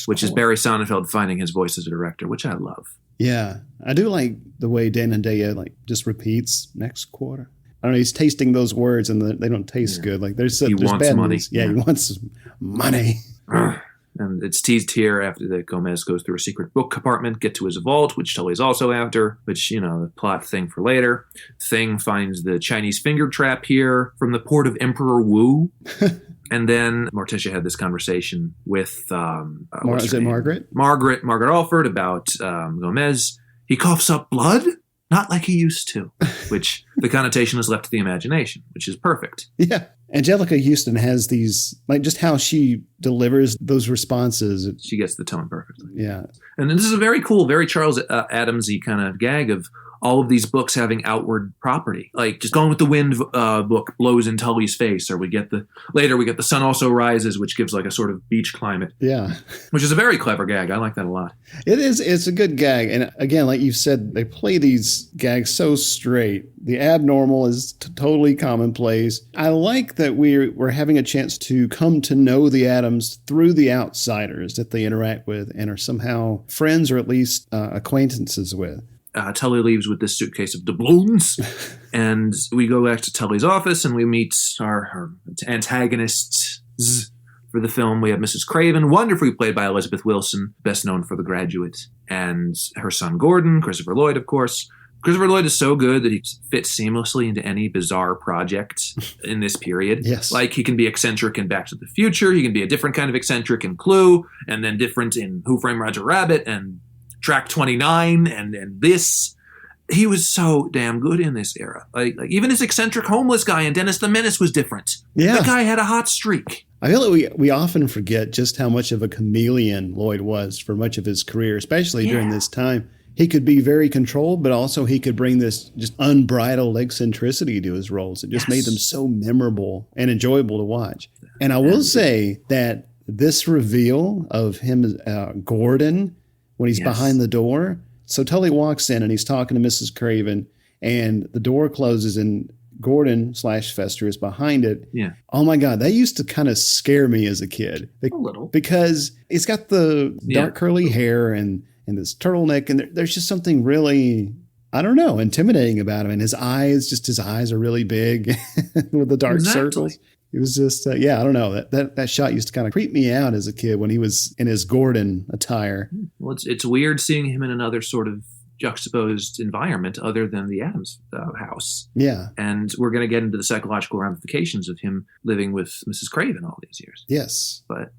Which is Barry Sonnenfeld finding his voice as a director, which I love. Yeah. I do like the way Dan Hedaya just repeats next quarter. I don't know, he's tasting those words and they don't taste good. He wants money. Yeah, he wants money. And it's teased here after that Gomez goes through a secret book compartment, get to his vault, which Tully's also after, which, the plot thing for later. Thing finds the Chinese finger trap here from the port of Emperor Wu. And then Morticia had this conversation with is it Margaret? Margaret Alford about Gomez. He coughs up blood, not like he used to, which the connotation is left to the imagination, which is perfect. Yeah. Angelica Houston has these, like, just how she delivers those responses. She gets the tone perfectly. Yeah. And this is a very cool, very Charles Addams-y kind of gag of all of these books having outward property. Like just Gone with the Wind book blows in Tully's face, or we get the Sun Also Rises, which gives like a sort of beach climate. Yeah. Which is a very clever gag. I like that a lot. It is. It's a good gag. And again, like you said, they play these gags so straight. The abnormal is totally commonplace. I like that we're having a chance to come to know the Addams through the outsiders that they interact with and are somehow friends or at least acquaintances with. Tully leaves with this suitcase of doubloons, and we go back to Tully's office and we meet our antagonists for the film. We have Mrs. Craven, wonderfully played by Elizabeth Wilson, best known for The Graduate, and her son Gordon, Christopher Lloyd, of course. Christopher Lloyd is so good that he fits seamlessly into any bizarre project in this period. Yes. Like he can be eccentric in Back to the Future, he can be a different kind of eccentric in Clue, and then different in Who Framed Roger Rabbit and Track 29 and this. He was so damn good in this era. Like even his eccentric homeless guy in Dennis the Menace was different. Yeah. That guy had a hot streak. I feel like we often forget just how much of a chameleon Lloyd was for much of his career, especially during this time. He could be very controlled, but also he could bring this just unbridled eccentricity to his roles. It just made them so memorable and enjoyable to watch. And I will say that this reveal of him, Gordon, when he's behind the door. So Tully walks in and he's talking to Mrs. Craven, and the door closes and Gordon / Fester is behind it. Yeah. Oh my God, that used to kind of scare me as a kid. A little. Because he's got the dark curly hair and this turtleneck, and there's just something really, I don't know, intimidating about him. And his eyes are really big with the dark circles. It was just, I don't know. That shot used to kind of creep me out as a kid when he was in his Gordon attire. Well, it's weird seeing him in another sort of juxtaposed environment other than the Addams house. Yeah. And we're going to get into the psychological ramifications of him living with Mrs. Craven all these years. Yes. But,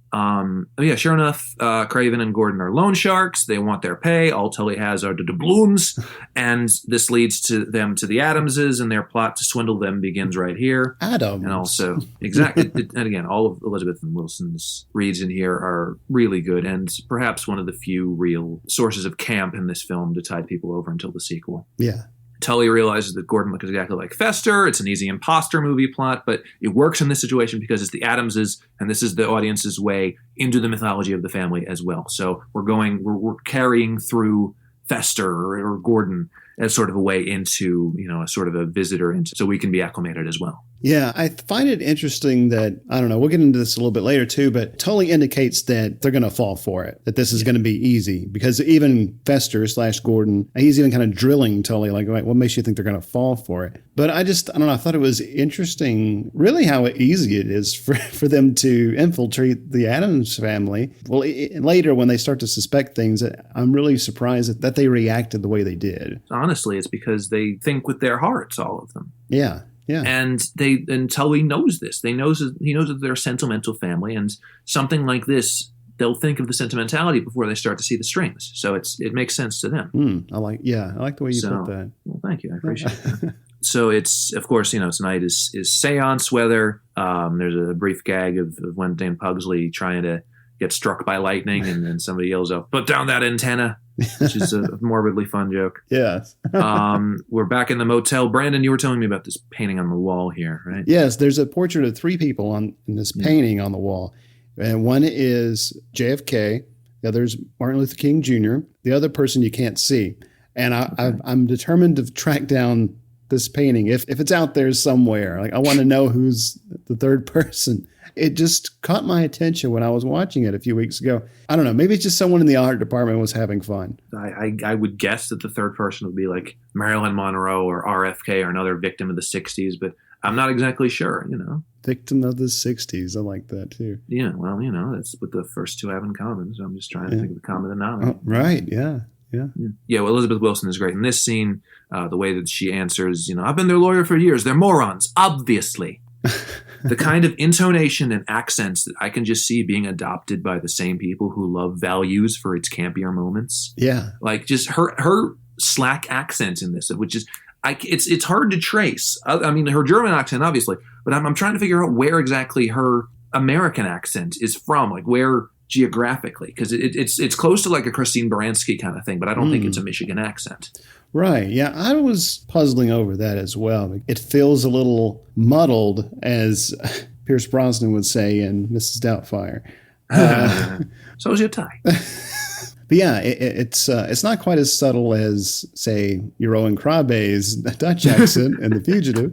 sure enough, Craven and Gordon are loan sharks. They want their pay. All Tully has are the doubloons. And this leads to them to the Addamses, and their plot to swindle them begins right here. Addams. And also, exactly. And again, all of Elizabeth and Wilson's reads in here are really good, and perhaps one of the few real sources of camp in this film to tide people over until the sequel. Yeah. Tully realizes that Gordon looks exactly like Fester. It's an easy imposter movie plot, but it works in this situation because it's the Addamses, and this is the audience's way into the mythology of the family as well. So we're carrying through Fester or Gordon as sort of a way into, a sort of a visitor into, so we can be acclimated as well. Yeah, I find it interesting that, I don't know, we'll get into this a little bit later too, but Tully indicates that they're going to fall for it, that this is going to be easy, because even Fester / Gordon, he's even kind of drilling Tully, like, what makes you think they're going to fall for it? But I don't know, I thought it was interesting, really how easy it is for them to infiltrate the Addams family. Well, later when they start to suspect things, I'm really surprised that they reacted the way they did. Honestly, it's because they think with their hearts, all of them. Yeah. Yeah. And Tully knows this. He knows that they're a sentimental family, and something like this, they'll think of the sentimentality before they start to see the strings. So it makes sense to them. I like the way you put that. Well, thank you. I appreciate that. So it's, of course, tonight is seance weather. There's a brief gag of when Dan Pugsley trying to get struck by lightning, and then somebody yells out, "Put down that antenna," which is a morbidly fun joke. Yes. We're back in the motel. Brandon, you were telling me about this painting on the wall here, right? Yes, there's a portrait of 3 people in this painting on the wall. And one is JFK. The other is Martin Luther King Jr. The other person you can't see. And I'm determined to track down this painting. If it's out there somewhere, like I want to know who's the third person. It just caught my attention when I was watching it a few weeks ago. I don't know. Maybe it's just someone in the art department was having fun. I would guess that the third person would be like Marilyn Monroe or RFK or another victim of the 60s, but I'm not exactly sure, Victim of the 60s. I like that too. Yeah, well, that's what the first two have in common. So I'm just trying to think of the common denominator. Oh, right, yeah. Yeah, well, Elizabeth Wilson is great. In this scene, the way that she answers, I've been their lawyer for years. They're morons, obviously. The kind of intonation and accents that I can just see being adopted by the same people who love values for its campier moments. Yeah. Like just her slack accent in this, which is, it's hard to trace. I mean, her German accent, obviously, but I'm trying to figure out where exactly her American accent is from, like where geographically, because it's close to like a Christine Baranski kind of thing, but I don't think it's a Michigan accent. Right. Yeah, I was puzzling over that as well. It feels a little muddled, as Pierce Brosnan would say in Mrs. Doubtfire. So's your tie. But yeah, it's not quite as subtle as, say, Jeroen Krabe's Dutch accent in The Fugitive,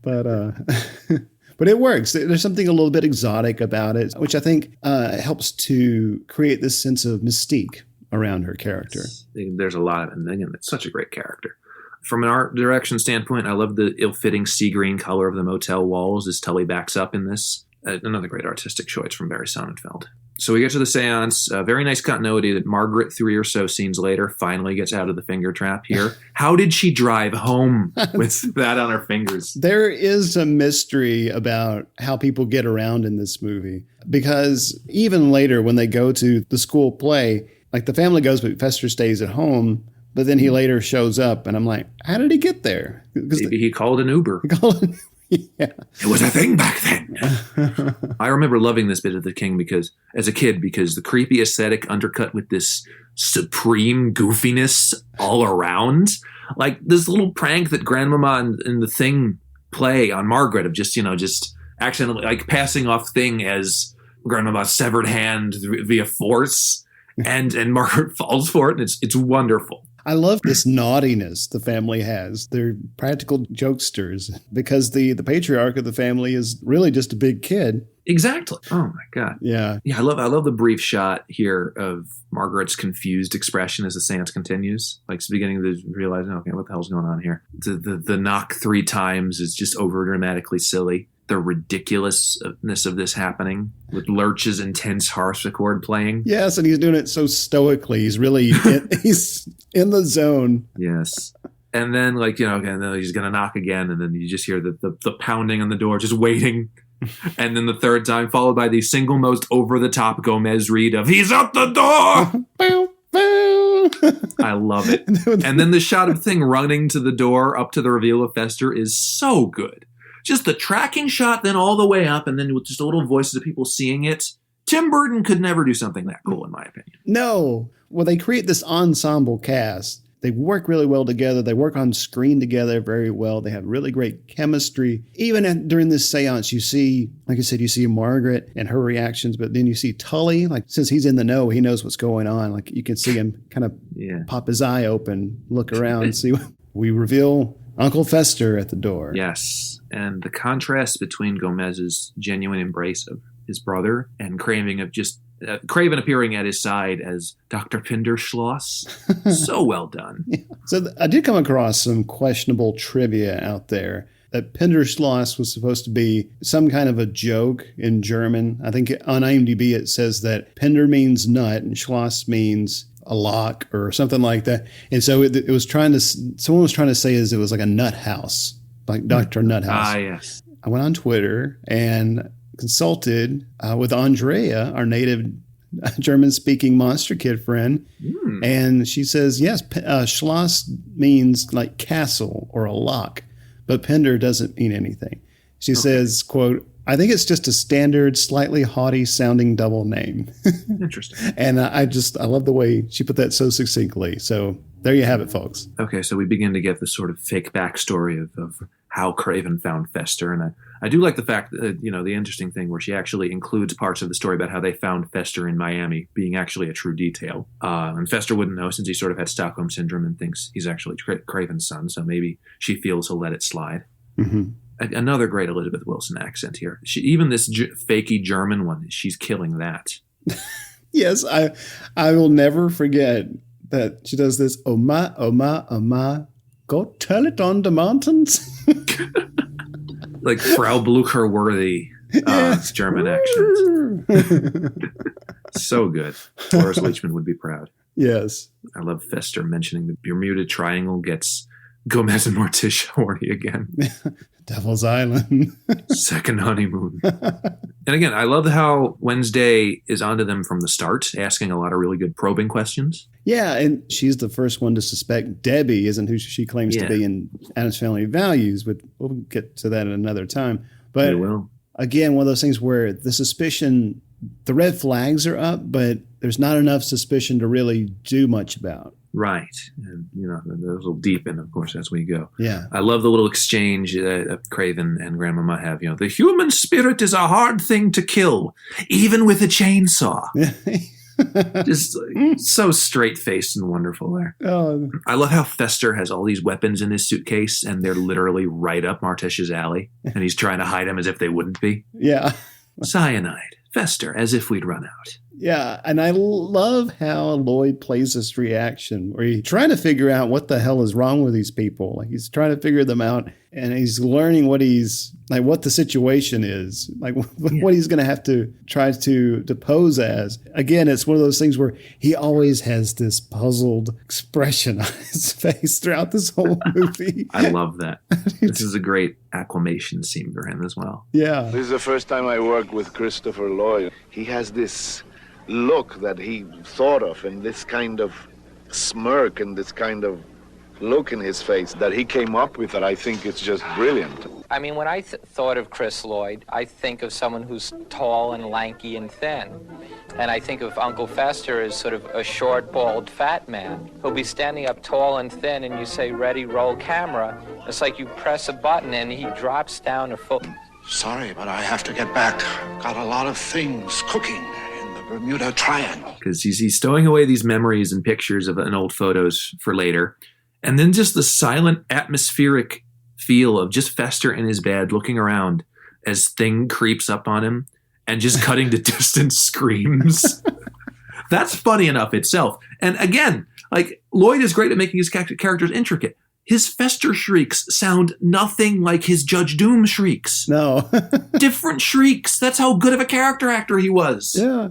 but it works. There's something a little bit exotic about it, which I think helps to create this sense of mystique around her character. There's a lot of it, and again, it's such a great character. From an art direction standpoint, I love the ill-fitting sea green color of the motel walls as Tully backs up in this. Another great artistic choice from Barry Sonnenfeld. So we get to the seance. Very nice continuity that Margaret, 3 or so scenes later, finally gets out of the finger trap here. How did she drive home with that on her fingers? There is a mystery about how people get around in this movie. Because even later, when they go to the school play, like the family goes, but Fester stays at home. But then he later shows up, and I'm like, how did he get there? Maybe he called an Uber. Yeah. It was a thing back then. I remember loving this bit of The King because the creepy aesthetic undercut with this supreme goofiness all around. Like this little prank that Grandmama and the Thing play on Margaret of just accidentally like passing off Thing as Grandmama's severed hand via force, and Margaret falls for it, and it's wonderful. I love this naughtiness the family has. They're practical jokesters because the patriarch of the family is really just a big kid. Exactly. Oh my God. Yeah. Yeah. I love the brief shot here of Margaret's confused expression as the seance continues. Like she's beginning to realize, okay, what the hell's going on here? The knock 3 times is just over dramatically silly. The ridiculousness of this happening with Lurch's intense harpsichord playing. Yes, and he's doing it so stoically. He's really he's in the zone. Yes. And then and then he's going to knock again, and then you just hear the pounding on the door, just waiting. And then the third time, followed by the single most over-the-top Gomez read of, he's at the door! Bow, bow. I love it. And then the shot of Thing running to the door up to the reveal of Fester is so good. Just the tracking shot, then all the way up, and then with just a little voices of people seeing it. Tim Burton could never do something that cool, in my opinion. No. Well, they create this ensemble cast. They work really well together. They work on screen together very well. They have really great chemistry. Even during this seance, you see, like I said, you see Margaret and her reactions, but then you see Tully. Like, since he's in the know, he knows what's going on. Like, you can see him kind of pop his eye open, look around, see what we reveal. Uncle Fester at the door. Yes. And the contrast between Gomez's genuine embrace of his brother and Craven appearing at his side as Dr. Pinderschloss. So well done. Yeah. So I did come across some questionable trivia out there. That Pinderschloss was supposed to be some kind of a joke in German. I think on IMDb it says that Pinder means nut and Schloss means a lock or something like that. And so someone was trying to say it was like a nut house, like Dr. Nuthouse. Ah, yes. I went on Twitter and consulted with Andrea, our native German-speaking Monster Kid friend. And she says, yes, Schloss means like castle or a lock, but Pinder doesn't mean anything. She says, quote, I think it's just a standard, slightly haughty sounding double name. Interesting. And I love the way she put that so succinctly. So there you have it, folks. Okay, so we begin to get the sort of fake backstory of how Craven found Fester. And I do like the fact that, the interesting thing where she actually includes parts of the story about how they found Fester in Miami being actually a true detail. And Fester wouldn't know since he sort of had Stockholm Syndrome and thinks he's actually Craven's son. So maybe she feels he'll let it slide. Mm-hmm. Another great Elizabeth Wilson accent here. Even this fakey German one, she's killing that. Yes, I will never forget that she does this, Oma, Oma, Oma, go tell it on the mountains. like Frau Blucher-worthy German accent. So good. Horace Leachman would be proud. Yes. I love Fester mentioning the Bermuda Triangle gets Gomez and Morticia horny again. Devil's Island. Second honeymoon. And again, I love how Wednesday is onto them from the start, asking a lot of really good probing questions. Yeah, and she's the first one to suspect Debbie isn't who she claims to be in Addams Family Values. But we'll get to that at another time. But again, one of those things where the suspicion, the red flags are up, but there's not enough suspicion to really do much about. Right. And, those will deepen, of course, as we go. Yeah. I love the little exchange that Craven and Grandmama have. The human spirit is a hard thing to kill, even with a chainsaw. Just so straight-faced and wonderful there. Oh. I love how Fester has all these weapons in his suitcase, and they're literally right up Morticia's alley, and he's trying to hide them as if they wouldn't be. Yeah. Cyanide. Fester, as if we'd run out. Yeah, and I love how Lloyd plays this reaction where he's trying to figure out what the hell is wrong with these people. Like he's trying to figure them out, and he's learning what the situation is, what he's going to have to try to pose as. Again, it's one of those things where he always has this puzzled expression on his face throughout this whole movie. I love that. This is a great acclimation scene for him as well. Yeah. This is the first time I worked with Christopher Lloyd. He has this look that he thought of, and this kind of smirk and this kind of look in his face that he came up with that I think is just brilliant. I mean, when I thought of Chris Lloyd, I think of someone who's tall and lanky and thin. And I think of Uncle Fester as sort of a short, bald, fat man. He'll be standing up tall and thin, and you say, ready, roll camera. It's like you press a button and he drops down a foot. Sorry, but I have to get back. Got a lot of things cooking. Bermuda Triangle. Because he's stowing away these memories and pictures of and old photos for later. And then just the silent atmospheric feel of just Fester in his bed looking around as Thing creeps up on him and just cutting to distant screams. That's funny enough itself. And again, Lloyd is great at making his characters intricate. His Fester shrieks sound nothing like his Judge Doom shrieks. No. Different shrieks. That's how good of a character actor he was. Yeah.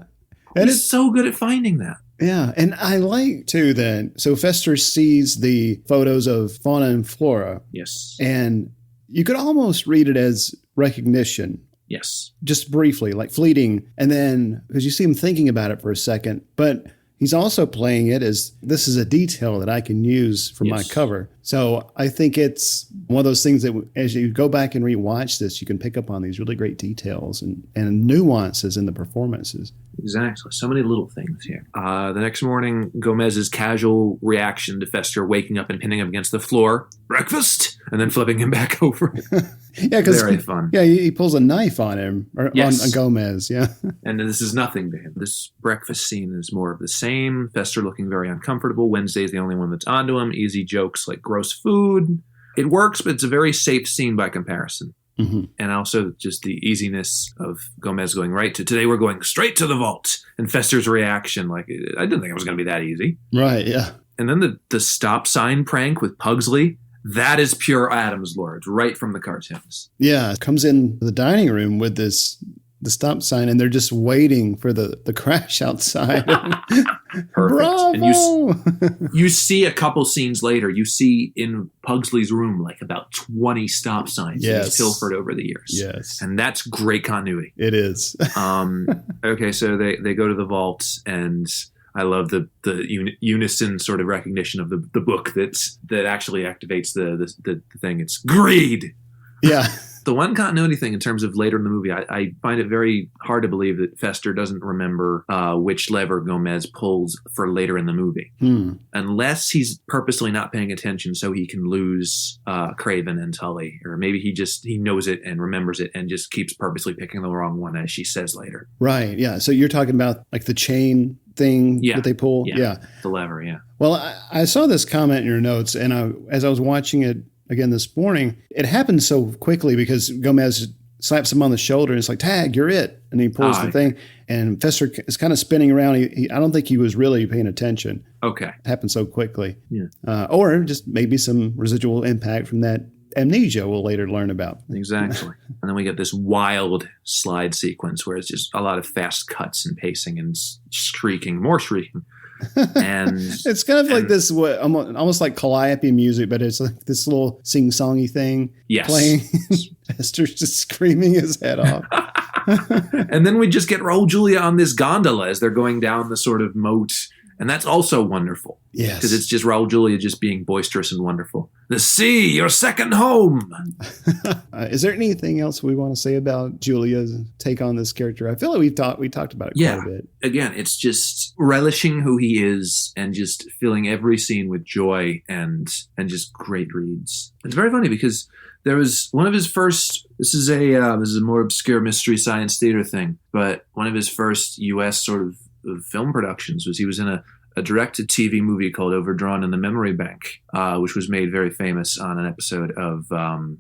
And he's so good at finding that. Yeah. And I like, too, that so Fester sees the photos of fauna and flora. Yes. And you could almost read it as recognition. Yes. Just briefly, like fleeting. And then, because you see him thinking about it for a second, but he's also playing it as this is a detail that I can use for my cover. So I think it's one of those things that as you go back and rewatch this, you can pick up on these really great details and nuances in the performances. Exactly. So many little things here. The next morning, Gomez's casual reaction to Fester waking up and pinning him against the floor. Breakfast? And then flipping him back over. Yeah, because very fun. Yeah, he pulls a knife on him, or on Gomez, yeah. And this is nothing to him. This breakfast scene is more of the same. Fester looking very uncomfortable. Wednesday's the only one that's onto him. Easy jokes like gross food. It works, but it's a very safe scene by comparison. Mm-hmm. And also just the easiness of Gomez going right to, today we're going straight to the vault. And Fester's reaction, I didn't think it was going to be that easy. Right, yeah. And then the stop sign prank with Pugsley. That is pure Addams Lord, right from the cartoons. Yeah, comes in the dining room with the stop sign, and they're just waiting for the crash outside. Perfect. Bravo! And you see a couple scenes later, you see in Pugsley's room about 20 stop signs that he's pilfered over the years. Yes. And that's great continuity. It is. Okay, so they go to the vault, and I love the unison sort of recognition of the book that actually activates the thing. It's greed. Yeah. The one continuity thing in terms of later in the movie, I find it very hard to believe that Fester doesn't remember which lever Gomez pulls for later in the movie. Unless he's purposely not paying attention so he can lose Craven and Tully. Or maybe he knows it and remembers it and just keeps purposely picking the wrong one, as she says later. Right, yeah. So you're talking about the chain thing that they pull? Yeah. The lever, yeah. Well, I saw this comment in your notes, and as I was watching it again this morning, it happened so quickly because Gomez slaps him on the shoulder and it's like, tag, you're it. And he pulls the thing, and Fester is kind of spinning around. I don't think he was really paying attention. Okay. It happened so quickly. Yeah. Or just maybe some residual impact from that amnesia we'll later learn about. Exactly. And then we get this wild slide sequence where it's just a lot of fast cuts and pacing and more shrieking. And it's kind of like this, almost like calliope music, but it's like this little sing-songy thing playing. Fester's just screaming his head off. And then we just get Raul Julia on this gondola as they're going down the sort of moat. And that's also wonderful. Yes. Because it's just Raul Julia just being boisterous and wonderful. The sea, your second home. Is there anything else we want to say about Julia's take on this character? I feel like we talked about it quite a bit. Again, it's just relishing who he is and just filling every scene with joy and just great reads. It's very funny because there was one of his first, this is a more obscure mystery science theater thing, but one of his first U.S. sort of film productions was he was in a direct-to-TV movie called Overdrawn in the Memory Bank, which was made very famous on an episode of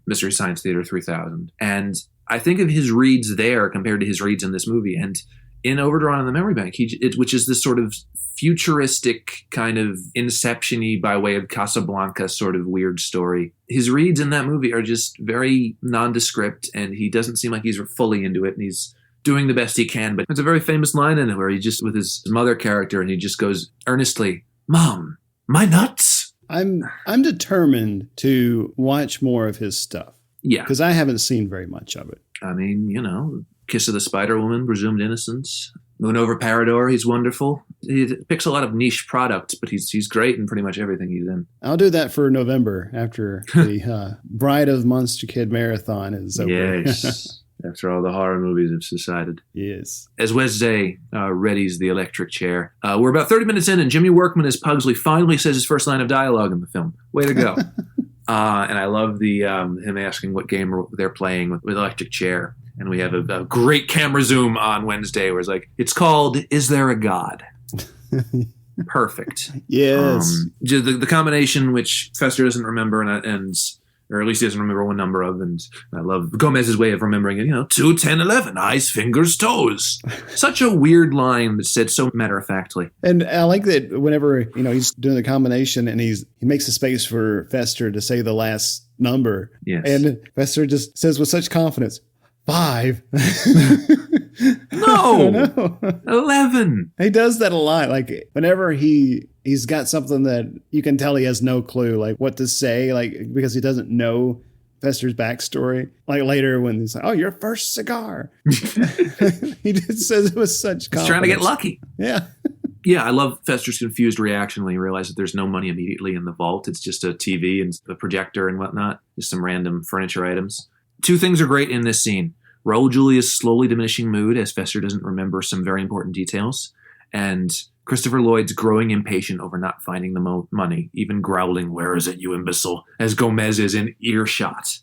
Mystery Science Theater 3000. And I think of his reads there compared to his reads in this movie. And in Overdrawn in the Memory Bank, which is this sort of futuristic kind of Inception-y by way of Casablanca sort of weird story. His reads in that movie are just very nondescript, and he doesn't seem like he's fully into it, and he's doing the best he can. But it's a very famous line in it where he just, with his mother character, and he just goes earnestly, "Mom, my nuts." I'm determined to watch more of his stuff. Yeah. Because I haven't seen very much of it. I mean, Kiss of the Spider Woman, Presumed Innocence, Moon Over Parador, he's wonderful. He picks a lot of niche products, but he's great in pretty much everything he's in. I'll do that for November after the Bride of Monster Kid Marathon is over. Yes. After all the horror movies have subsided. Yes. As Wednesday readies the electric chair, we're about 30 minutes in, and Jimmy Workman as Pugsley finally says his first line of dialogue in the film. Way to go. And I love the him asking what game they're playing with Electric Chair. And we have a great camera zoom on Wednesday where it's like, it's called Is There a God? Perfect. Yes. The combination which Fester doesn't remember or at least he doesn't remember one number of, and I love Gomez's way of remembering it, 2, 10, 11, eyes, fingers, toes. Such a weird line that's said so matter-of-factly. And I like that whenever, he's doing the combination and he makes a space for Fester to say the last number. Yes. And Fester just says with such confidence, 5. No. 11. He does that a lot. Like whenever he's got something that you can tell he has no clue, like what to say, like because he doesn't know Fester's backstory. Like later when he's like, "Oh, your first cigar," he just says it with such confidence. He's trying to get lucky. Yeah. Yeah, I love Fester's confused reaction when he realizes that there's no money immediately in the vault. It's just a TV and a projector and whatnot, just some random furniture items. Two things are great in this scene. Raul Julia's slowly diminishing mood as Fester doesn't remember some very important details, and Christopher Lloyd's growing impatient over not finding the money, even growling, "Where is it, you imbecile?" as Gomez is in earshot.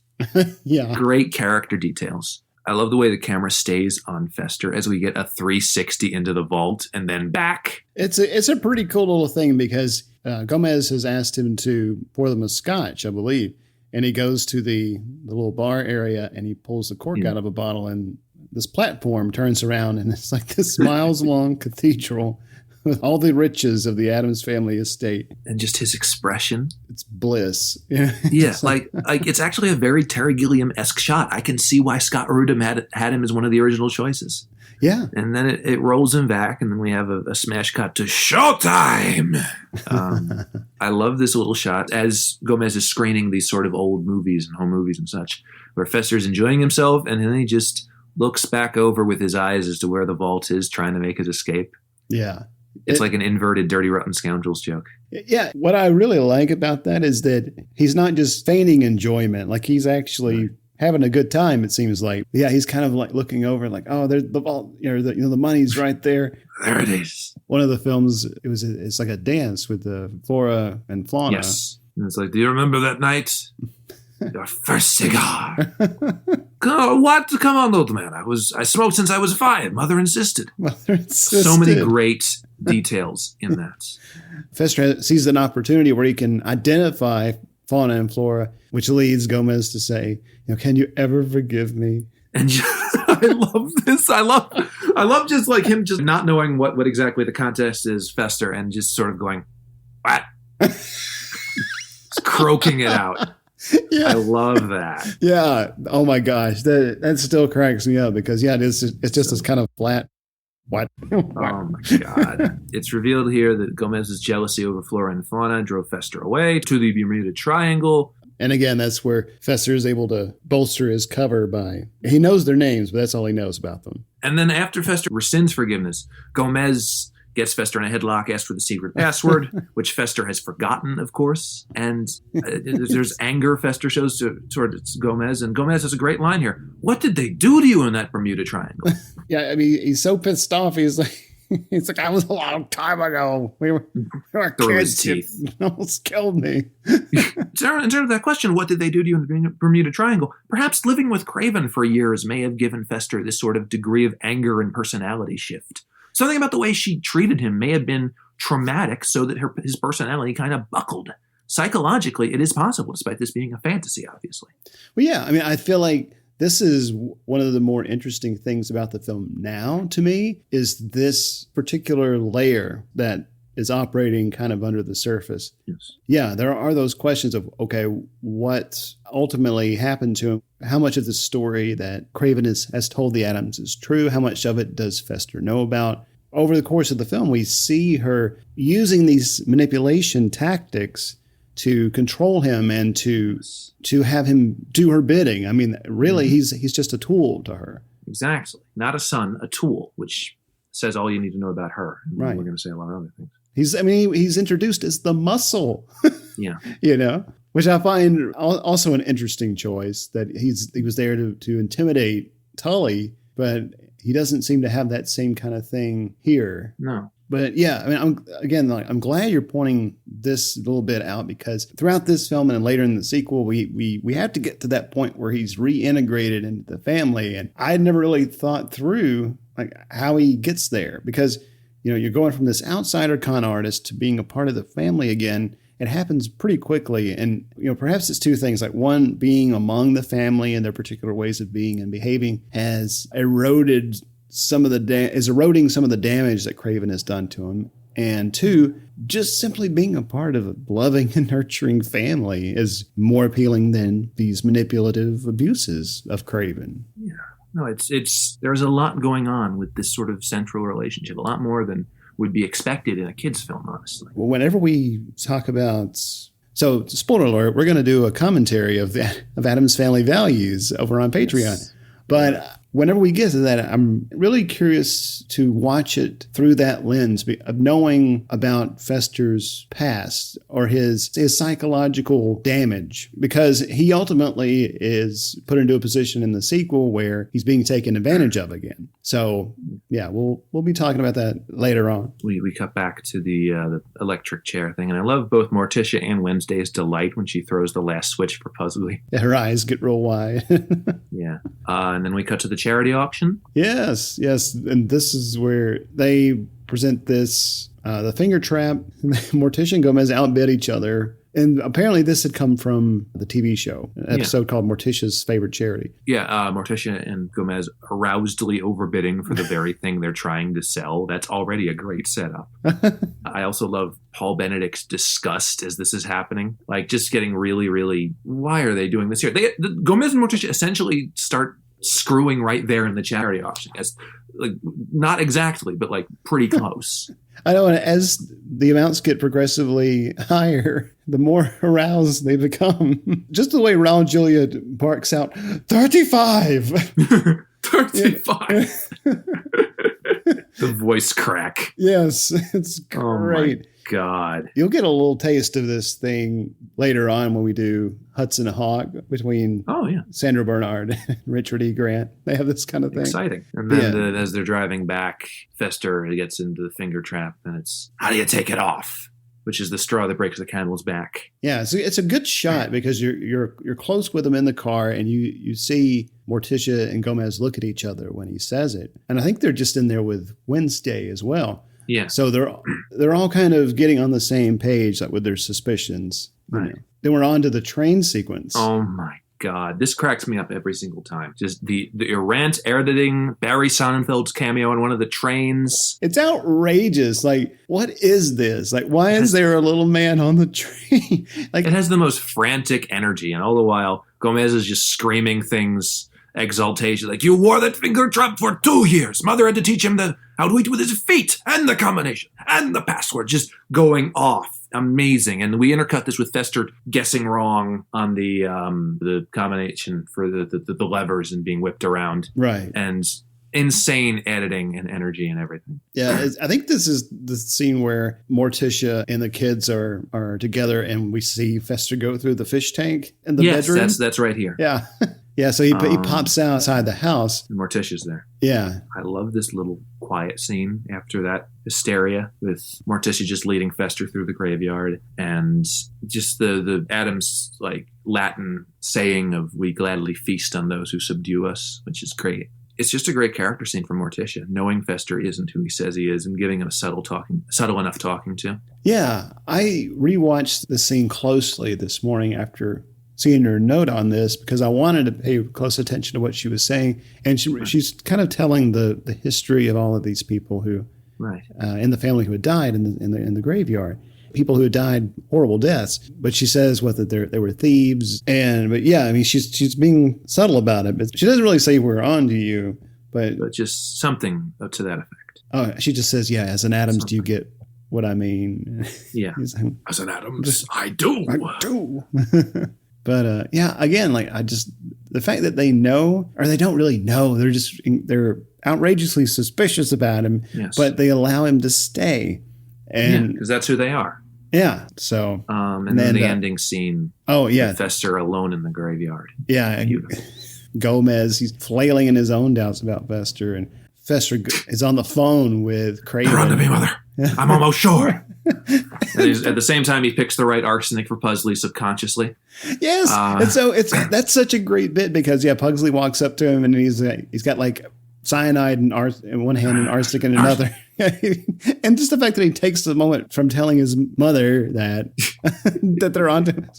Yeah. Great character details. I love the way the camera stays on Fester as we get a 360 into the vault and then back. It's a pretty cool little thing because Gomez has asked him to pour them a scotch, I believe. And he goes to the little bar area and he pulls the cork out of a bottle, and this platform turns around and it's like this miles-long cathedral with all the riches of the Addams family estate. And just his expression. It's bliss. Yeah, like it's actually a very Terry Gilliam-esque shot. I can see why Scott Rudin had him as one of the original choices. Yeah. And then it rolls him back, and then we have a smash cut to showtime. I love this little shot as Gomez is screening these sort of old movies and home movies and such, where Fester's enjoying himself, and then he just looks back over with his eyes as to where the vault is, trying to make his escape. Yeah. It's like an inverted Dirty Rotten Scoundrels joke. Yeah. What I really like about that is that he's not just feigning enjoyment. Like he's actually having a good time, it seems like. Yeah, he's kind of like looking over like, oh, there's the vault, the money's right there. There it is. One of the films, it's like a dance with the Flora and Fauna. Yes. And it's like, do you remember that night? Your first cigar. What? Come on, old man. I smoked since I was 5. Mother insisted. So many great details in that. Fester sees an opportunity where he can identify Fauna and Flora, which leads Gomez to say, "Can you ever forgive me?" And I love this. I love just like him just not knowing what exactly the context is, Fester, and just sort of going, "What?" Just croaking it out. Yeah. I love that. Yeah. Oh my gosh. That still cracks me up because it's just this kind of flat. What? Oh my God. It's revealed here that Gomez's jealousy over flora and fauna drove Fester away to the Bermuda Triangle. And again, that's where Fester is able to bolster his cover by, he knows their names, but that's all he knows about them. And then after Fester rescinds forgiveness, Gomez gets Fester in a headlock, asks for the secret password, which Fester has forgotten, of course. And there's anger Fester shows towards Gomez. And Gomez has a great line here. What did they do to you in that Bermuda Triangle? Yeah, I mean, he's so pissed off. He's like, I was a long time ago. We were through kids. his teeth. It almost killed me. In terms of that question, what did they do to you in the Bermuda Triangle? Perhaps living with Craven for years may have given Fester this sort of degree of anger and personality shift. Something about the way she treated him may have been traumatic so that his personality kind of buckled. Psychologically, it is possible, despite this being a fantasy, obviously. Well, yeah, I mean, I feel like this is one of the more interesting things about the film now to me is this particular layer that is operating kind of under the surface. Yes. Yeah, there are those questions of, okay, what ultimately happened to him? How much of the story that Craven has told the Addams is true? How much of it does Fester know about? Over the course of the film, we see her using these manipulation tactics to control him and to have him do her bidding. I mean, really, he's just a tool to her. Exactly. Not a son, a tool, which says all you need to know about her. And right. We're going to say a lot of other things. He's introduced as the muscle. Yeah. Which I find also an interesting choice that he was there to intimidate Tully, but he doesn't seem to have that same kind of thing here. No. But yeah, I mean, I'm glad you're pointing this a little bit out because throughout this film and later in the sequel, we have to get to that point where he's reintegrated into the family. And I had never really thought through like how he gets there because, you're going from this outsider con artist to being a part of the family again. It happens pretty quickly. And, perhaps it's two things. Like one, being among the family and their particular ways of being and behaving has eroding some of the damage that Craven has done to him. And two, just simply being a part of a loving and nurturing family is more appealing than these manipulative abuses of Craven. Yeah. No, there's a lot going on with this sort of central relationship, a lot more than would be expected in a kid's film, honestly. Well, whenever we talk about, so spoiler alert, we're going to do a commentary of Addams Family Values over on Patreon. Yes. But whenever we get to that, I'm really curious to watch it through that lens of knowing about Fester's past or his psychological damage, because he ultimately is put into a position in the sequel where he's being taken advantage of again. So yeah, we'll be talking about that later on. We cut back to the electric chair thing, and I love both Morticia and Wednesday's delight when she throws the last switch for Puzzly. Her eyes get real wide. Yeah. And then we cut to the charity auction. Yes. And this is where they present this, the finger trap. Morticia and Gomez outbid each other. And apparently this had come from the TV show, an episode called Morticia's Favorite Charity. Yeah, Morticia and Gomez arousedly overbidding for the very thing they're trying to sell. That's already a great setup. I also love Paul Benedict's disgust as this is happening. Like, just getting really, really, why are they doing this here? Gomez and Morticia essentially start screwing right there in the charity auction. Like, not exactly, but like pretty close. I know, and as the amounts get progressively higher, the more aroused they become. Just the way Raul Julia barks out, 35! 35! The voice crack. Yes, it's great. Oh my God. You'll get a little taste of this thing later on when we do Hudson Hawk between Sandra Bernhard and Richard E. Grant. They have this kind of thing. Exciting. And then as they're driving back, Fester gets into the finger trap, and it's, how do you take it off? Which is the straw that breaks the camel's back. Yeah, so it's a good shot because you're close with him in the car, and you see Morticia and Gomez look at each other when he says it. And I think they're just in there with Wednesday as well. Yeah. So they're all kind of getting on the same page, like with their suspicions. Right. Then we're on to the train sequence. Oh my God. This cracks me up every single time. Just the errant editing, Barry Sonnenfeld's cameo on one of the trains. It's outrageous. Like, what is this? Like, why is there a little man on the train? Like, it has the most frantic energy, and all the while, Gomez is just screaming things, exaltation, like, you wore that finger trap for 2 years. Mother had to teach him how to eat with his feet, and the combination, and the password, just going off. Amazing. And we intercut this with Fester guessing wrong on the combination for the levers and being whipped around. Right. And insane editing and energy and everything. Yeah, I think this is the scene where Morticia and the kids are together, and we see Fester go through the fish tank in the bedroom. Yes, that's right here. Yeah. Yeah, so he pops outside the house. And Morticia's there. Yeah. I love this little quiet scene after that hysteria with Morticia just leading Fester through the graveyard, and just the Addams like Latin saying of "we gladly feast on those who subdue us," which is great. It's just a great character scene for Morticia, knowing Fester isn't who he says he is and giving him a subtle enough talking to. Yeah, I rewatched the scene closely this morning after seeing her note on this, because I wanted to pay close attention to what she was saying. And she's kind of telling the history of all of these people who, in the family who had died in the graveyard, people who had died horrible deaths. But she says that they were thieves. But yeah, I mean, she's being subtle about it, but she doesn't really say we're on to you, but just something to that effect. Oh, she just says, yeah, as an Addams, do you get what I mean? Yeah. As an Addams, I do. I do. But yeah, again, like the fact that they know, or they don't really know, they're outrageously suspicious about him, but they allow him to stay. And because that's who they are. Yeah. So, and then the ending scene. Oh yeah. Fester alone in the graveyard. Yeah. Gomez, he's flailing in his own doubts about Fester, and Fester is on the phone with Craven. Run to me, Mother. I'm almost sure. And at the same time, he picks the right arsenic for Pugsley subconsciously. Yes, and so that's such a great bit, because Pugsley walks up to him and he's got like cyanide in one hand and arsenic in another, and just the fact that he takes the moment from telling his mother that they're onto him.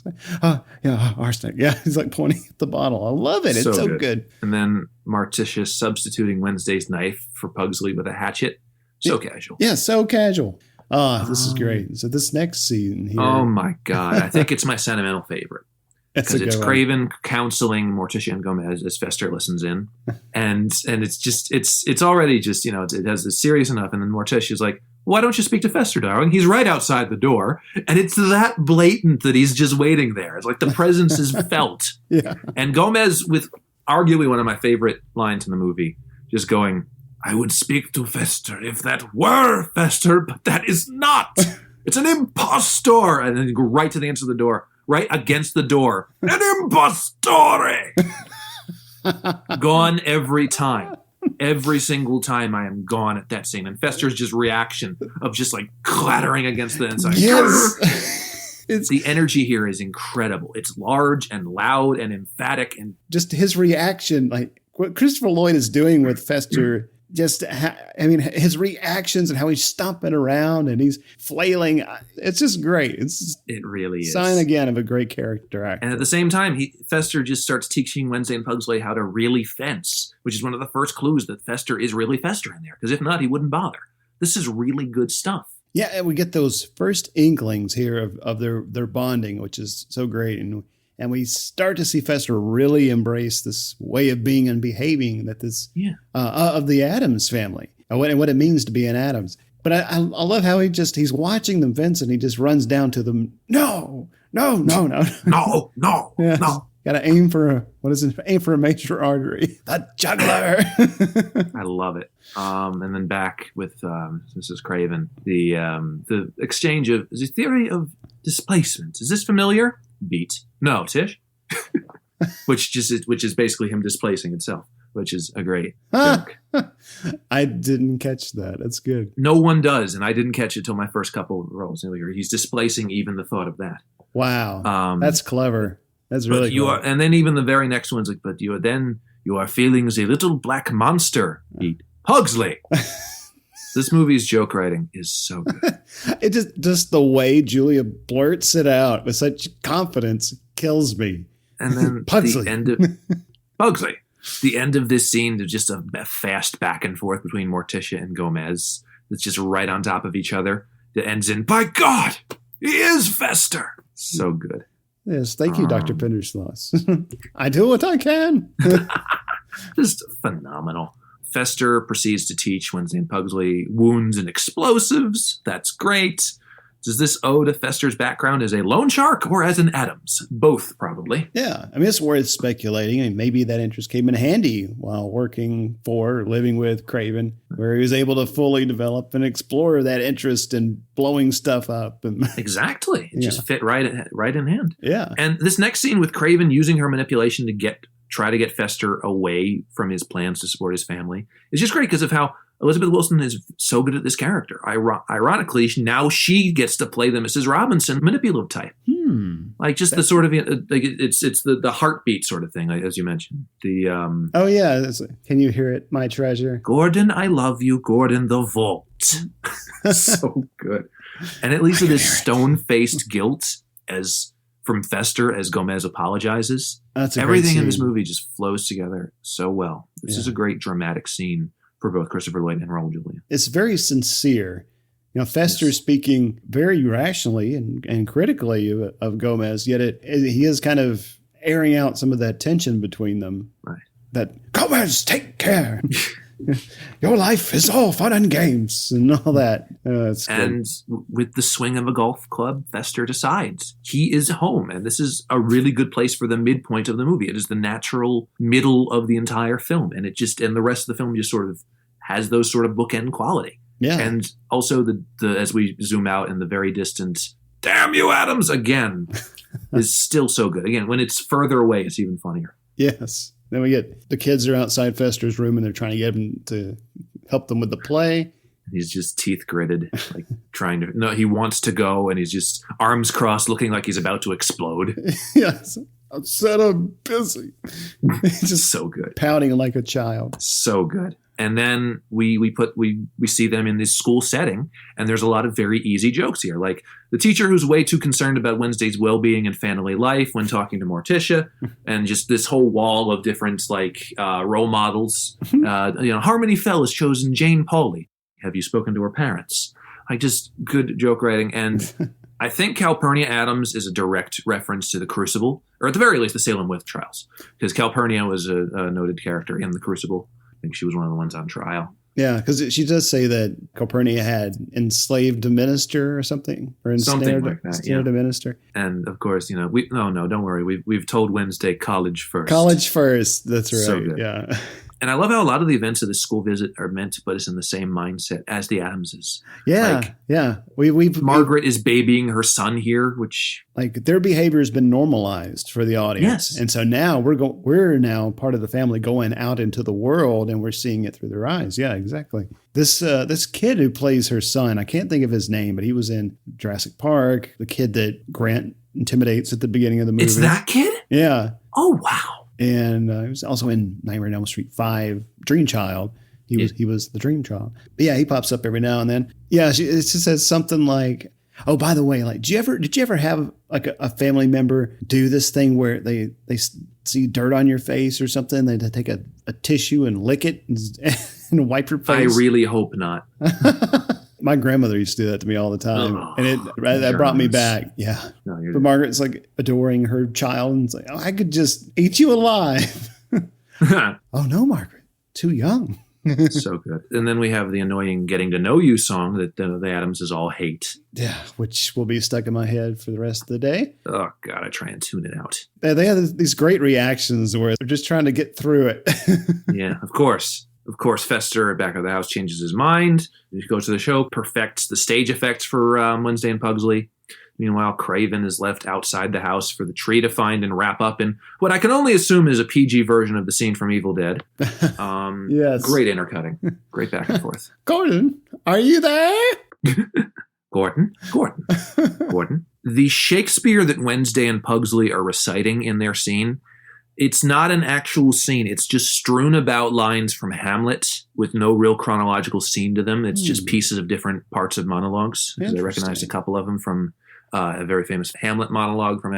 Oh yeah, arsenic. Yeah, he's like pointing at the bottle. I love it. It's so good. And then Morticia substituting Wednesday's knife for Pugsley with a hatchet. So casual. Yeah, so casual. This is great. So this next scene here. Oh my God. I think it's my sentimental favorite. Because it's Craven counseling Morticia and Gomez as Fester listens in. And it's already just, it has this serious enough. And then Morticia's like, why don't you speak to Fester, darling? He's right outside the door. And it's that blatant that he's just waiting there. It's like the presence is felt. Yeah. And Gomez, with arguably one of my favorite lines in the movie, just going, I would speak to Fester if that were Fester, but that is not. It's an impostor. And then you go right to the answer of the door, right against the door. An impostore. Gone every time. Every single time I am gone at that scene. And Fester's just reaction of just like clattering against the inside. Yes. The energy here is incredible. It's large and loud and emphatic. And just his reaction, like what Christopher Lloyd is doing with Fester, his reactions and how he's stomping around and he's flailing. It's just great. It really is. Sign again of a great character actor. And at the same time, Fester just starts teaching Wednesday and Pugsley how to really fence, which is one of the first clues that Fester is really Fester in there. Because if not, he wouldn't bother. This is really good stuff. Yeah, and we get those first inklings here of their bonding, which is so great. And we start to see Fester really embrace this way of being and behaving that of the Addams family and what it means to be an Addams. But I love how he's watching them fence and he just runs down to them. No. No. Got to aim for a major artery. The juggler. I love it. And then back with Mrs. Craven, the exchange of the theory of displacement. Is this familiar? Beat. No, Tish. which is basically him displacing itself, which is a great joke. I didn't catch that. That's good. No one does, and I didn't catch it till my first couple of rolls. He's displacing even the thought of that. Wow, that's clever. That's really clever. And then even the very next one's like, but you are feeling the little black monster. Eat Pugsley. This movie's joke writing is so good. It just the way Julia blurts it out with such confidence kills me. And then Pugsley. the end of Pugsley. The end of this scene is just a fast back and forth between Morticia and Gomez. It's just right on top of each other. It ends in, by God, he is Fester. So good. Yes, thank you, Dr. Pendersloss. I do what I can. Just phenomenal. Fester proceeds to teach Wednesday and Pugsley wounds and explosives. That's great. Does this owe to Fester's background as a loan shark or as an Addams? Both, probably. Yeah, I mean, it's worth speculating. I mean, maybe that interest came in handy while working for, living with Craven, where he was able to fully develop and explore that interest in blowing stuff up. And exactly. It just fit right in hand. Yeah. And this next scene with Craven using her manipulation to try to get Fester away from his plans to support his family is just great because of how Elizabeth Wilson is so good at this character. Ironically, now she gets to play the Mrs. Robinson manipulative type. Like just the sort of it's the heartbeat sort of thing, like, as you mentioned. The oh yeah, can you hear it, my treasure? Gordon, I love you, Gordon the Vault. So good, and it leads to this stone-faced guilt from Fester as Gomez apologizes. Everything in this movie just flows together so well. This is a great dramatic scene for both Christopher Lloyd and Raul Julia. It's very sincere. You know, Fester speaking very rationally and critically of Gomez, yet he is kind of airing out some of that tension between them. Right. That, Gomez, take care. Your life is all fun and games and all that. And with the swing of a golf club, Fester decides he is home. And this is a really good place for the midpoint of the movie. It is the natural middle of the entire film. And the rest of the film just sort of has those sort of bookend quality. Yeah. And also the as we zoom out in the very distant, damn you, Addams, again, is still so good. Again, when it's further away, it's even funnier. Yes. Then we get the kids are outside Fester's room and they're trying to get him to help them with the play. He's just teeth gritted, like he wants to go and he's just arms crossed looking like he's about to explode. Yes. I'm sad, I'm busy. He's just so good. Pouting like a child. So good. And then we see them in this school setting, and there's a lot of very easy jokes here. Like the teacher who's way too concerned about Wednesday's well-being and family life when talking to Morticia, and just this whole wall of different role models. Harmony Fell has chosen Jane Pauley. Have you spoken to her parents? Just good joke writing. And I think Calpurnia Addams is a direct reference to The Crucible, or at the very least the Salem Witch Trials, because Calpurnia was a noted character in The Crucible. I think she was one of the ones on trial. Yeah, because she does say that Calpurnia had enslaved a minister or something, or ensnared a minister. And of course, don't worry, we've told Wednesday college first. College first, that's right. So good. Yeah. And I love how a lot of the events of this school visit are meant to put us in the same mindset as the Addamses. Yeah, yeah. Margaret is babying her son here, which their behavior has been normalized for the audience, yes. And so now we're now part of the family going out into the world, and we're seeing it through their eyes. Yeah, exactly. This kid who plays her son, I can't think of his name, but he was in Jurassic Park. The kid that Grant intimidates at the beginning of the movie. It's that kid? Yeah. Oh wow. And he was also in Nightmare on Elm Street 5, Dream Child. He was the Dream Child. But yeah, he pops up every now and then. Yeah, it just says something like, oh, by the way, did you ever have a family member do this thing where they see dirt on your face or something? They take a tissue and lick it and wipe your face? I really hope not. My grandmother used to do that to me all the time, and that brought me back. Yeah, but Margaret's adoring her child, and it's like, oh, I could just eat you alive. Oh no, Margaret, too young. So good. And then we have the annoying "Getting to Know You" song that the Addamses all hate. Yeah, which will be stuck in my head for the rest of the day. Oh God, I try and tune it out. They have these great reactions where they're just trying to get through it. Yeah, of course. Of course, Fester at back of the house changes his mind. He goes to the show, perfects the stage effects for Wednesday and Pugsley. Meanwhile, Craven is left outside the house for the tree to find and wrap up in what I can only assume is a PG version of the scene from Evil Dead. Yes. Great intercutting. Great back and forth. Gordon, are you there? Gordon. The Shakespeare that Wednesday and Pugsley are reciting in their scene, it's not an actual scene. It's just strewn about lines from Hamlet with no real chronological scene to them. It's just pieces of different parts of monologues. Because I recognized a couple of them from a very famous Hamlet monologue from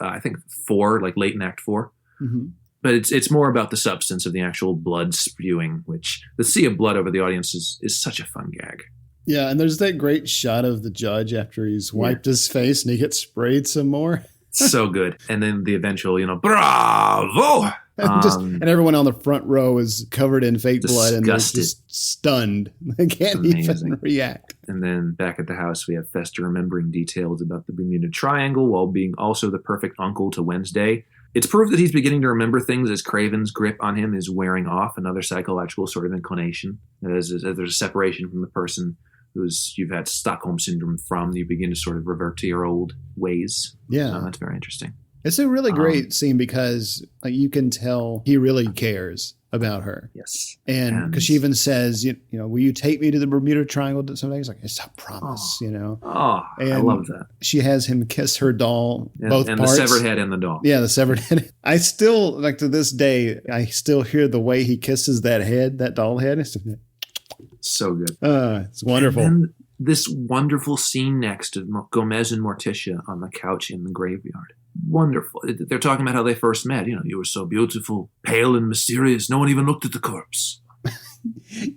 I think 4, like late in Act 4. Mm-hmm. But it's more about the substance of the actual blood spewing, which the sea of blood over the audience is such a fun gag. Yeah, and there's that great shot of the judge after he's wiped his face and he gets sprayed some more. So good. And then the eventual, bravo! And everyone on the front row is covered in fake blood and they're just stunned. They can't even react. And then back at the house, we have Fester remembering details about the Bermuda Triangle while being also the perfect uncle to Wednesday. It's proof that he's beginning to remember things as Craven's grip on him is wearing off, another psychological sort of inclination. As there's a separation from the person you've had Stockholm Syndrome from, you begin to sort of revert to your old ways. Yeah. So that's very interesting. It's a really great scene because you can tell he really cares about her. Yes. And because she even says, will you take me to the Bermuda Triangle someday? He's like, it's a promise, Oh, and I love that. She has him kiss her doll, both and parts. the severed head and the doll. Yeah, the severed head. I still, like to this day, I still hear the way he kisses that head, that doll head. It's so good. It's wonderful. And then this wonderful scene next of Gomez and Morticia on the couch in the graveyard. Wonderful. They're talking about how they first met. You were so beautiful, pale and mysterious. No one even looked at the corpse.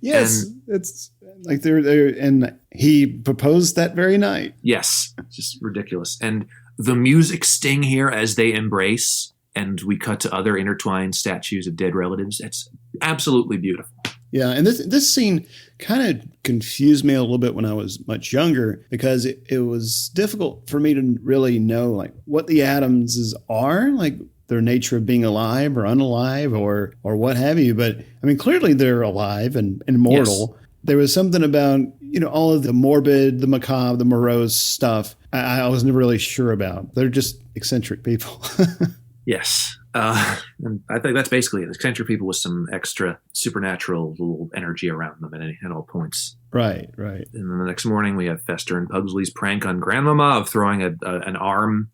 Yes. It's like they're and he proposed that very night. Yes. It's just ridiculous. And the music sting here as they embrace and we cut to other intertwined statues of dead relatives. It's absolutely beautiful. Yeah, and this scene kind of confused me a little bit when I was much younger because it was difficult for me to really know like what the Addamses are, like their nature of being alive or unalive or what have you. But I mean, clearly they're alive and immortal. Yes. There was something about all of the morbid, the macabre, the morose stuff I was never really sure about. They're just eccentric people. Yes. And I think that's basically it. Eccentric people with some extra supernatural little energy around them at all points. Right. And then the next morning we have Fester and Pugsley's prank on Grandmama of throwing an arm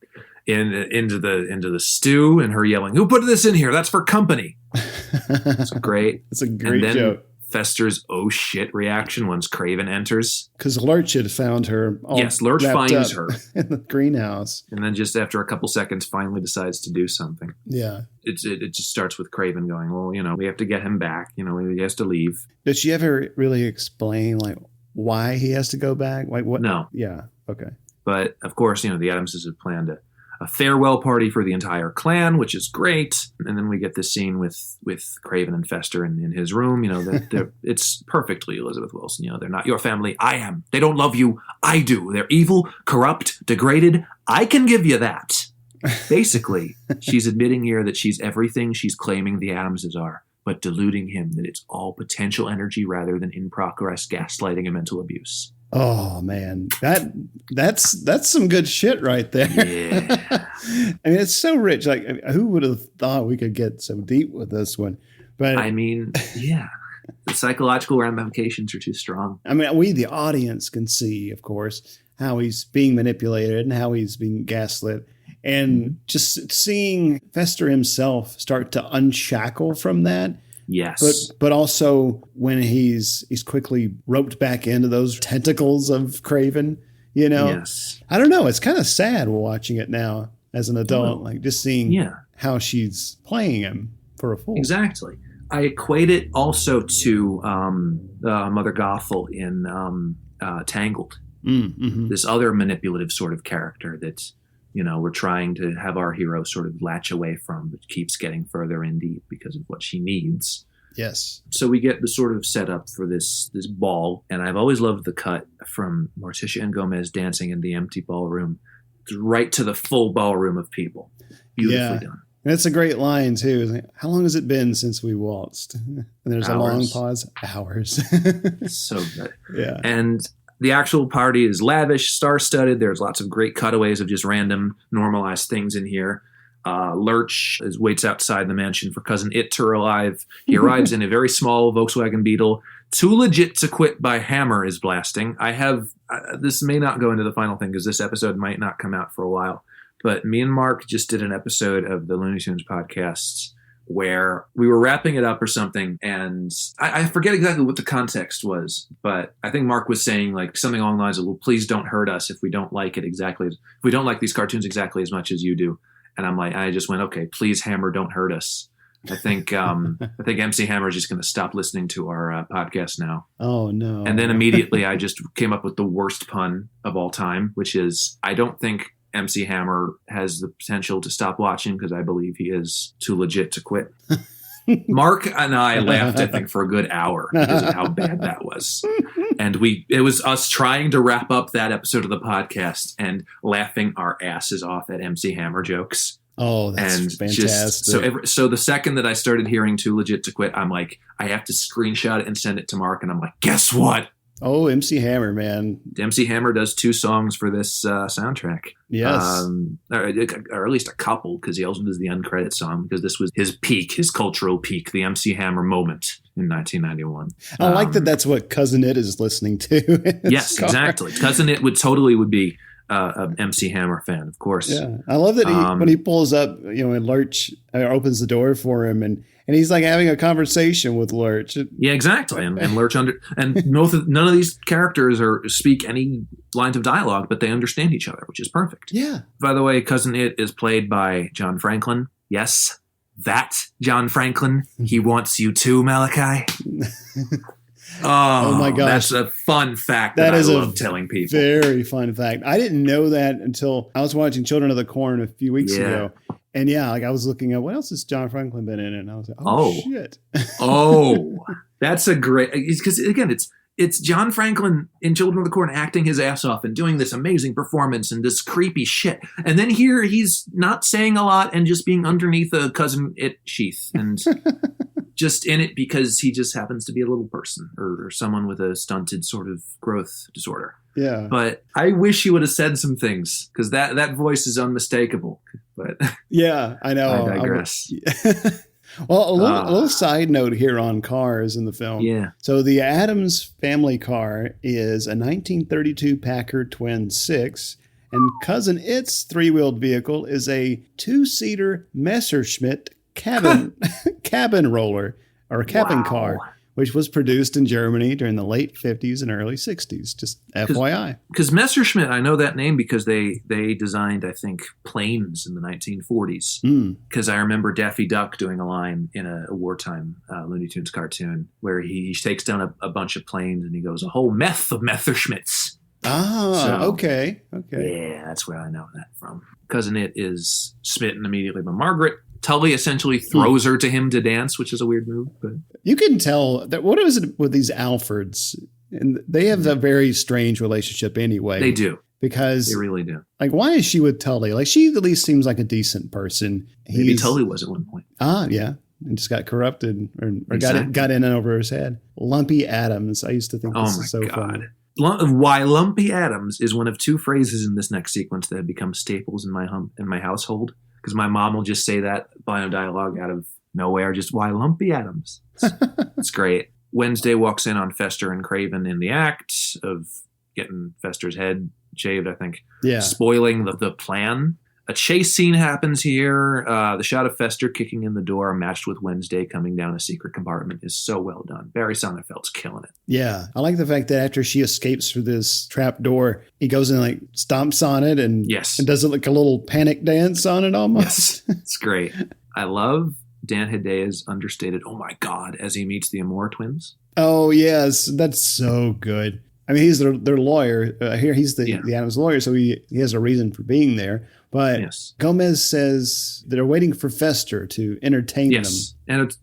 into the stew and her yelling, "Who put this in here? That's for company." It's great. It's a great joke. Fester's "oh shit" reaction once Craven enters. Because Lurch had found her. Yes, Lurch finds her in the greenhouse. And then just after a couple seconds finally decides to do something. Yeah. It just starts with Craven going, well, we have to get him back. He has to leave. Did she ever really explain like why he has to go back? Like what? No. Yeah. Okay. But of course, the Addamses have planned a farewell party for the entire clan, which is great. And then we get this scene with Craven and Fester in his room. It's perfectly Elizabeth Wilson. They're not your family. I am. They don't love you. I do. They're evil, corrupt, degraded. I can give you that. Basically, she's admitting here that she's everything she's claiming the Addamses are, but deluding him that it's all potential energy rather than in progress gaslighting and mental abuse. Oh man, that's some good shit right there. Yeah. I mean, it's so rich. Like, who would have thought we could get so deep with this one? But I mean, yeah, the psychological ramifications are too strong. I mean, we, the audience, can see, of course, how he's being manipulated and how he's being gaslit, and just seeing Fester himself start to unshackle from that. Yes. But also when he's quickly roped back into those tentacles of Craven, Yes. I don't know. It's kind of sad watching it now as an adult, like just seeing how she's playing him for a fool. Exactly. I equate it also to Mother Gothel in Tangled. Mm-hmm. This other manipulative sort of character that we're trying to have our hero sort of latch away from, but keeps getting further in deep because of what she needs. Yes. So we get the sort of setup for this ball, and I've always loved the cut from Morticia and Gomez dancing in the empty ballroom right to the full ballroom of people. Beautifully done. And it's a great line too. It's like, how long has it been since we waltzed? And there's a long pause. Hours. So good. Yeah. And the actual party is lavish, star-studded. There's lots of great cutaways of just random, normalized things in here. Lurch waits outside the mansion for Cousin It to arrive. He arrives in a very small Volkswagen Beetle. Too legit to quit by Hammer is blasting. I have this may not go into the final thing because this episode might not come out for a while. But me and Mark just did an episode of the Looney Tunes podcasts where we were wrapping it up or something, and I forget exactly what the context was, but I think Mark was saying like something along the lines of, well, please don't hurt us if we don't like it exactly. If we don't like these cartoons exactly as much as you do. And I just went, okay, please, Hammer, don't hurt us. I think MC Hammer is just going to stop listening to our podcast now. Oh, no. And then immediately I just came up with the worst pun of all time, which is, I don't think MC Hammer has the potential to stop watching because I believe he is too legit to quit. Mark and I laughed, I think, for a good hour because of how bad that was. And it was us trying to wrap up that episode of the podcast and laughing our asses off at MC Hammer jokes. Oh, that's fantastic. So the second that I started hearing Too Legit to Quit, I'm like, I have to screenshot it and send it to Mark. And I'm like, guess what? Oh, MC Hammer, man. MC Hammer does 2 songs for this soundtrack. Yes. Or at least a couple, because he also does the uncredited song, because this was his peak, his cultural peak, the MC Hammer moment in 1991. I like that that's what Cousin It is listening to. Yes, exactly. Cousin It would be an MC Hammer fan, of course. Yeah. I love that when he pulls up, and Lurch opens the door for him and he's like having a conversation with Lurch. Yeah, exactly. And Lurch none of these characters speak any lines of dialogue, but they understand each other, which is perfect. Yeah. By the way, Cousin It is played by John Franklin. Yes, that John Franklin. He wants you too, Malachi. Oh my gosh. That's a fun fact that I love telling people. Very fun fact. I didn't know that until I was watching Children of the Corn a few weeks ago. And I was looking at what else has John Franklin been in? And I was like, oh shit. That's a great, because again, it's John Franklin in Children of the Corn acting his ass off and doing this amazing performance and this creepy shit. And then here he's not saying a lot and just being underneath a Cousin It sheath and just in it because he just happens to be a little person or someone with a stunted sort of growth disorder. Yeah. But I wish he would have said some things because that voice is unmistakable. But yeah, I know. I digress. Well, a little side note here on cars in the film. Yeah. So the Addams family car is a 1932 Packard Twin 6, and Cousin It's 3-wheeled vehicle is a 2-seater Messerschmitt cabin roller or cabin car, which was produced in Germany during the late 50s and early 60s. Just FYI. Because Messerschmitt, I know that name because they designed, I think, planes in the 1940s. Because I remember Daffy Duck doing a line in a wartime Looney Tunes cartoon where he takes down a bunch of planes and he goes, a whole meth of Messerschmitts. Okay. Yeah, that's where I know that from. Cousin It is smitten immediately by Margaret. Tully essentially throws her to him to dance, which is a weird move. But you can tell that what is it with these Alfords? And they have a very strange relationship anyway. They do. Because they really do. Like, why is she with Tully? Like, she at least seems like a decent person. Maybe Tully was at one point. Yeah. And just got corrupted or got in and over his head. Lumpy Addams. I used to think this is so funny. Why Lumpy Addams is one of 2 phrases in this next sequence that have become staples in my household. Because my mom will just say that line of dialogue out of nowhere, just why Lumpy Addams. It's great. Wednesday walks in on Fester and Craven in the act of getting Fester's head shaved, I think. Yeah. Spoiling the plan. A chase scene happens here. The shot of Fester kicking in the door matched with Wednesday coming down a secret compartment is so well done. Barry Sonnenfeld's killing it. Yeah. I like the fact that after she escapes through this trap door, he goes and like stomps on it and does it like a little panic dance on it almost. Yes. It's great. I love Dan Hedea's understated, oh my God, as he meets the Amore twins. Oh, yes. That's so good. I mean, he's their lawyer. Here, he's the Addams lawyer, so he has a reason for being there. But Gomez says they're waiting for Fester to entertain them. And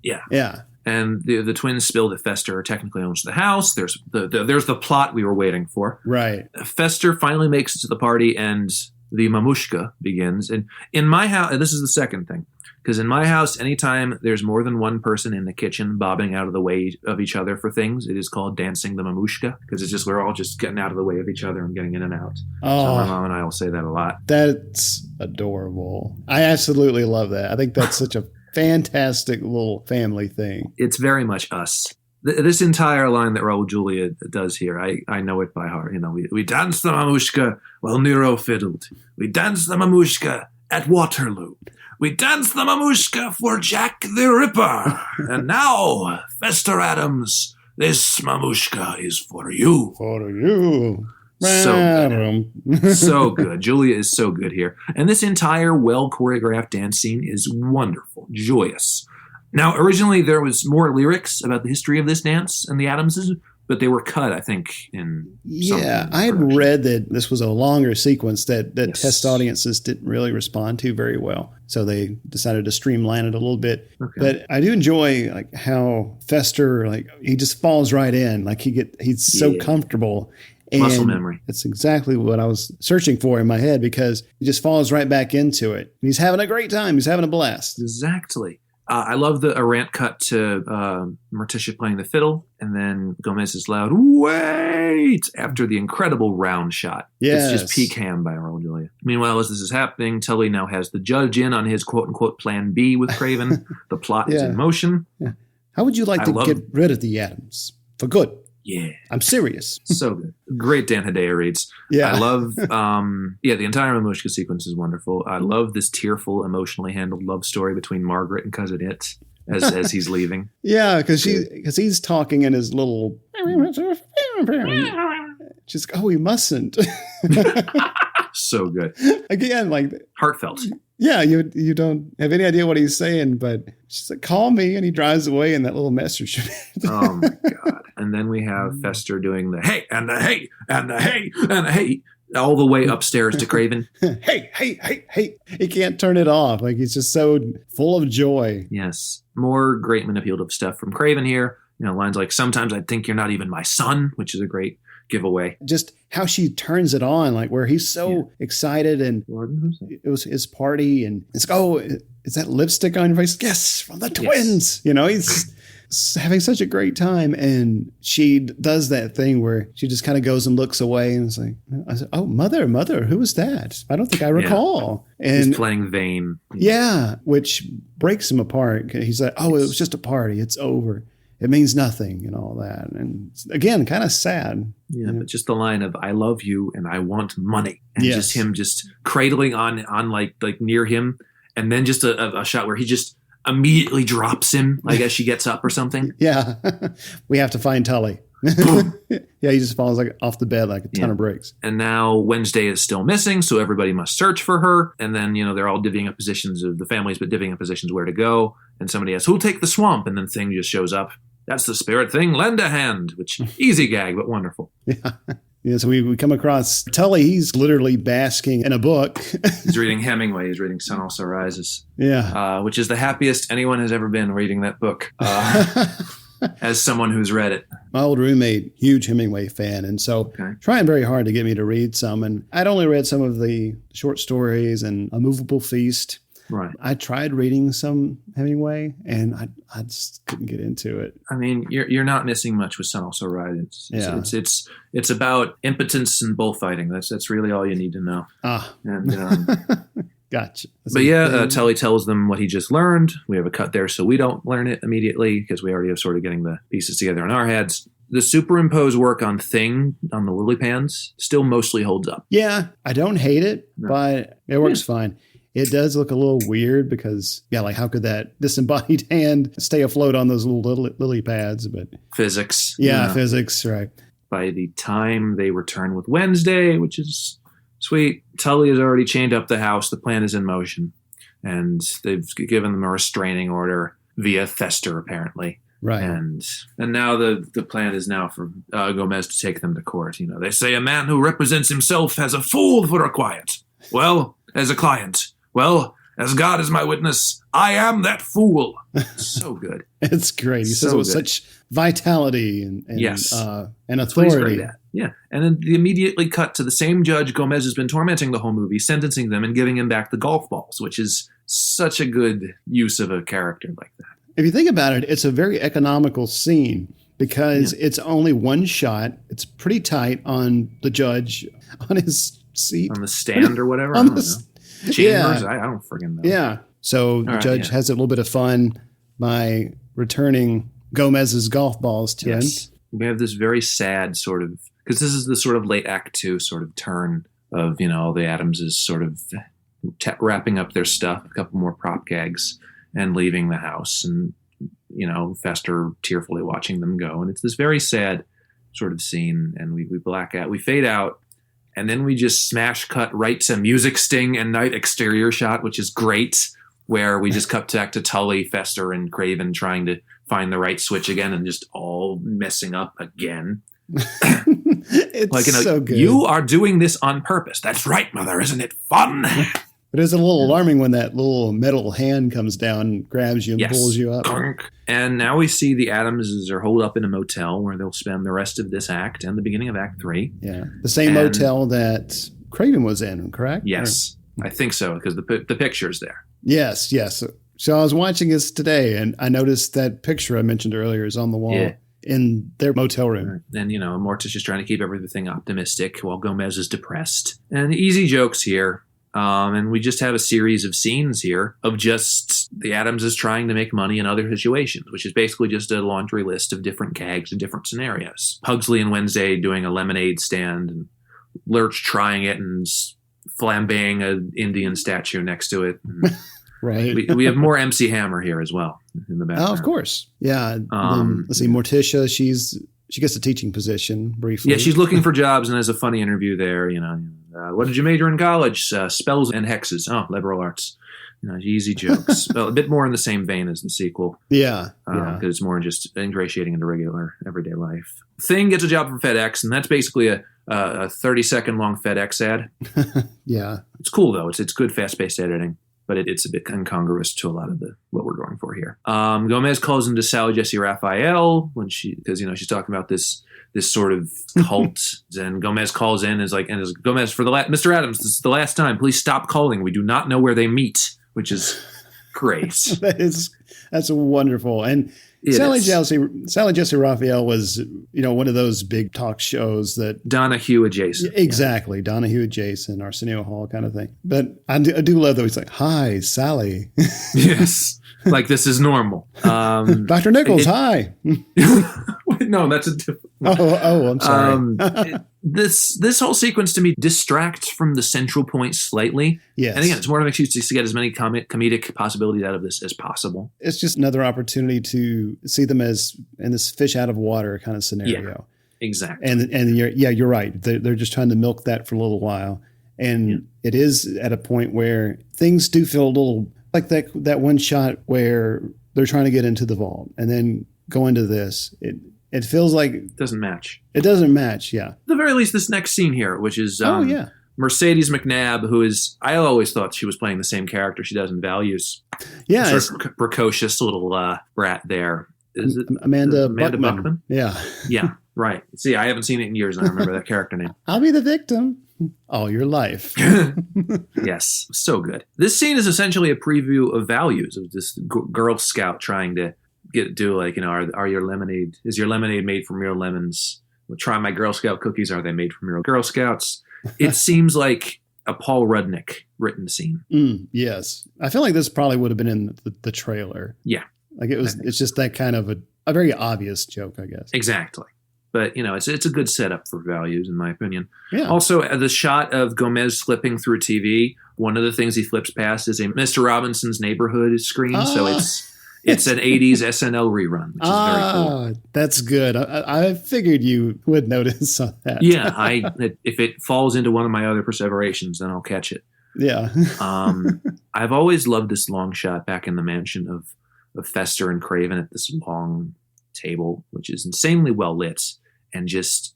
and the twins spill that Fester technically owns the house. There's the plot we were waiting for. Right. Fester finally makes it to the party, and the mamushka begins. And in my house, this is the second thing. Because in my house, anytime there's more than one person in the kitchen bobbing out of the way of each other for things, it is called dancing the mamushka. Because it's just we're all just getting out of the way of each other and getting in and out. Oh, so my mom and I will say that a lot. That's adorable. I absolutely love that. I think that's such a fantastic little family thing. It's very much us. This entire line that Raul Julia does here, I know it by heart. You know, we danced the mamushka while Nero fiddled. We danced the mamushka at Waterloo. We danced the mamushka for Jack the Ripper. And now, Fester Addams, this mamushka is for you. For you. So good. So good. Julia is so good here. And this entire well-choreographed dance scene is wonderful, joyous. Now, originally there was more lyrics about the history of this dance and the Addamses, but they were cut, I think, in I had read that this was a longer sequence that test audiences didn't really respond to very well. So they decided to streamline it a little bit. Okay. But I do enjoy like how Fester, like he just falls right in. Like he's so comfortable. And muscle memory. That's exactly what I was searching for in my head, because he just falls right back into it. He's having a great time. He's having a blast. Exactly. I love the rant cut to Morticia playing the fiddle, and then Gomez's loud "wait" after the incredible round shot. Yes. It's just peak ham by Raul Julia. Meanwhile, as this is happening, Tully now has the judge in on his quote-unquote plan B with Craven. The plot is in motion. Yeah. How would you like to get rid of the Addams? For good. Yeah. I'm serious. So good. Great Dan Hedaya reads. Yeah. I love, the entire Mamushka sequence is wonderful. I love this tearful, emotionally handled love story between Margaret and Cousin It as he's leaving. Yeah, because he's talking in his little... Just, he mustn't. So good. Again, like... Heartfelt. Yeah, you don't have any idea what he's saying, but she's like, call me, and he drives away in that little message. Oh, my God. And then we have Fester doing the hey, and the hey, and the hey, and the hey, all the way upstairs to Craven. Hey. He can't turn it off. Like, he's just so full of joy. Yes. More great manipulative stuff from Craven here. You know, lines like, sometimes I think you're not even my son, which is a great giveaway. Just how she turns it on, like where he's so excited, and it was his party, and it's like, is that lipstick on your face? Yes, from the twins. Yes. You know, he's having such a great time, and she does that thing where she just kind of goes and looks away, and it's like, I said, oh, mother, who was that? I don't think I recall. Yeah. And he's playing vain. Yeah, which breaks him apart. He's like, it was just a party. It's over. It means nothing and all that. And again, kind of sad. Yeah, but just the line of I love you and I want money. And just him just cradling on like near him. And then just a shot where he just immediately drops him, like as she gets up or something. Yeah. We have to find Tully. Yeah, he just falls like off the bed like a ton of bricks. And now Wednesday is still missing, so everybody must search for her. And then, they're all divvying up positions of the families, but divvying up positions where to go. And somebody asks, who'll take the swamp? And then Thing just shows up. That's the spirit Thing. Lend a hand, which easy gag, but wonderful. Yeah. Yeah, so we come across Tully. He's literally basking in a book. He's reading Hemingway. He's reading Sun Also Rises. Yeah. Which is the happiest anyone has ever been reading that book. As someone who's read it. My old roommate, huge Hemingway fan, and so trying very hard to get me to read some. And I'd only read some of the short stories and A Movable Feast. Right. I tried reading some Hemingway, and I just couldn't get into it. I mean, you're not missing much with Sun Also Rises. It's about impotence and bullfighting. That's really all you need to know. And gotcha. But Tully tells them what he just learned. We have a cut there, so we don't learn it immediately because we already have sort of getting the pieces together in our heads. The superimposed work on Thing on the lily pans still mostly holds up. Yeah, I don't hate it, but it works fine. It does look a little weird because, like how could that disembodied hand stay afloat on those little lily pads? But physics. Yeah, physics, right. By the time they return with Wednesday, which is sweet, Tully has already chained up the house. The plan is in motion. And they've given them a restraining order via Fester, apparently. Right. And now the plan is now for Gomez to take them to court. They say a man who represents himself as a fool for a client. Well, as a client. Well, as God is my witness, I am that fool. So good. It's great. He says it with such vitality and authority. Yeah. And then they immediately cut to the same judge Gomez has been tormenting the whole movie, sentencing them and giving him back the golf balls, which is such a good use of a character like that. If you think about it, it's a very economical scene because it's only one shot. It's pretty tight on the judge on his seat. On the stand or whatever? I don't know. Chambers? I don't friggin' know. Yeah. So the judge has a little bit of fun by returning Gomez's golf balls to him. We have this very sad sort of, because this is the sort of late Act 2 sort of turn of, the Addams' sort of wrapping up their stuff, a couple more prop gags, and leaving the house. And, Fester tearfully watching them go. And it's this very sad sort of scene. And we black out, we fade out. And then we just smash cut right to music sting and night exterior shot, which is great, where we just cut back to Tully, Fester, and Craven trying to find the right switch again and just all messing up again. It's so good. You are doing this on purpose. That's right, Mother. Isn't it fun? But it's a little alarming when that little metal hand comes down, grabs you, and pulls you up. And now we see the Addamses are holed up in a motel where they'll spend the rest of this act and the beginning of Act 3. Yeah. The same motel that Craven was in, correct? Yes. I think so, because the picture's there. Yes. So I was watching this today, and I noticed that picture I mentioned earlier is on the wall in their motel room. And, Mortis is trying to keep everything optimistic while Gomez is depressed. And easy jokes here. And we just have a series of scenes here of just the Addamses trying to make money in other situations, which is basically just a laundry list of different gags and different scenarios. Pugsley and Wednesday doing a lemonade stand, and Lurch trying it and flambeing an Indian statue next to it. Right. We have more MC Hammer here as well in the background. Oh, of course. Yeah. Let's see. Morticia, she gets a teaching position briefly. Yeah, she's looking for jobs and has a funny interview there. What did you major in college? Spells and hexes. Oh, liberal arts. Easy jokes. Well, a bit more in the same vein as the sequel. Yeah. Because it's more just ingratiating into regular everyday life. Thing gets a job from FedEx, and that's basically a 30-second long FedEx ad. Yeah. It's cool, though. It's good, fast-paced editing. But it's a bit incongruous to a lot of what we're going for here. Gomez calls into Sally Jesse Raphael because she's talking about this sort of cult, and Gomez calls in Gomez for Mr. Addams, this is the last time. Please stop calling. We do not know where they meet, which is great. That's wonderful. And Sally Jesse Raphael was, one of those big talk shows that Donahue adjacent. Exactly. Yeah. Donahue adjacent, Arsenio Hall kind of thing. But I do love that he's like, "Hi, Sally." Yes. Like this is normal. Dr. Nichols, hi. No, that's a different. I'm sorry. This whole sequence to me distracts from the central point slightly. Yes. And again, it's more of an excuse to get as many comedic possibilities out of this as possible. It's just another opportunity to see them as in this fish out of water kind of scenario. Yeah, exactly. And you're right. They're just trying to milk that for a little while. And it is at a point where things do feel a little like that one shot where they're trying to get into the vault and then go into this. It feels like it doesn't match. It doesn't match, yeah. At the very least, this next scene here, which is Mercedes McNabb, who is, I always thought she was playing the same character she does in Values. Yeah. Sort of precocious little brat there. Is it Amanda Buckman? Yeah. Yeah, right. See, I haven't seen it in years, and I remember that character name. I'll be the victim all your life. Yes, so good. This scene is essentially a preview of Values, of this Girl Scout trying to is your lemonade made from real lemons? Well, try my Girl Scout cookies. Are they made from real Girl Scouts? It seems like a Paul Rudnick written scene. Yes. I feel like this probably would have been in the trailer. Yeah. Like it's just that kind of a very obvious joke, I guess. Exactly. But, it's a good setup for Values, in my opinion. Yeah. Also, the shot of Gomez flipping through TV, one of the things he flips past is a Mr. Robinson's Neighborhood screen. So it's an 80s SNL rerun, which is very cool. That's good. I figured you would notice on that. Yeah, if it falls into one of my other perseverations, then I'll catch it. Yeah. I've always loved this long shot back in the mansion of Fester and Craven at this long table, which is insanely well lit. And just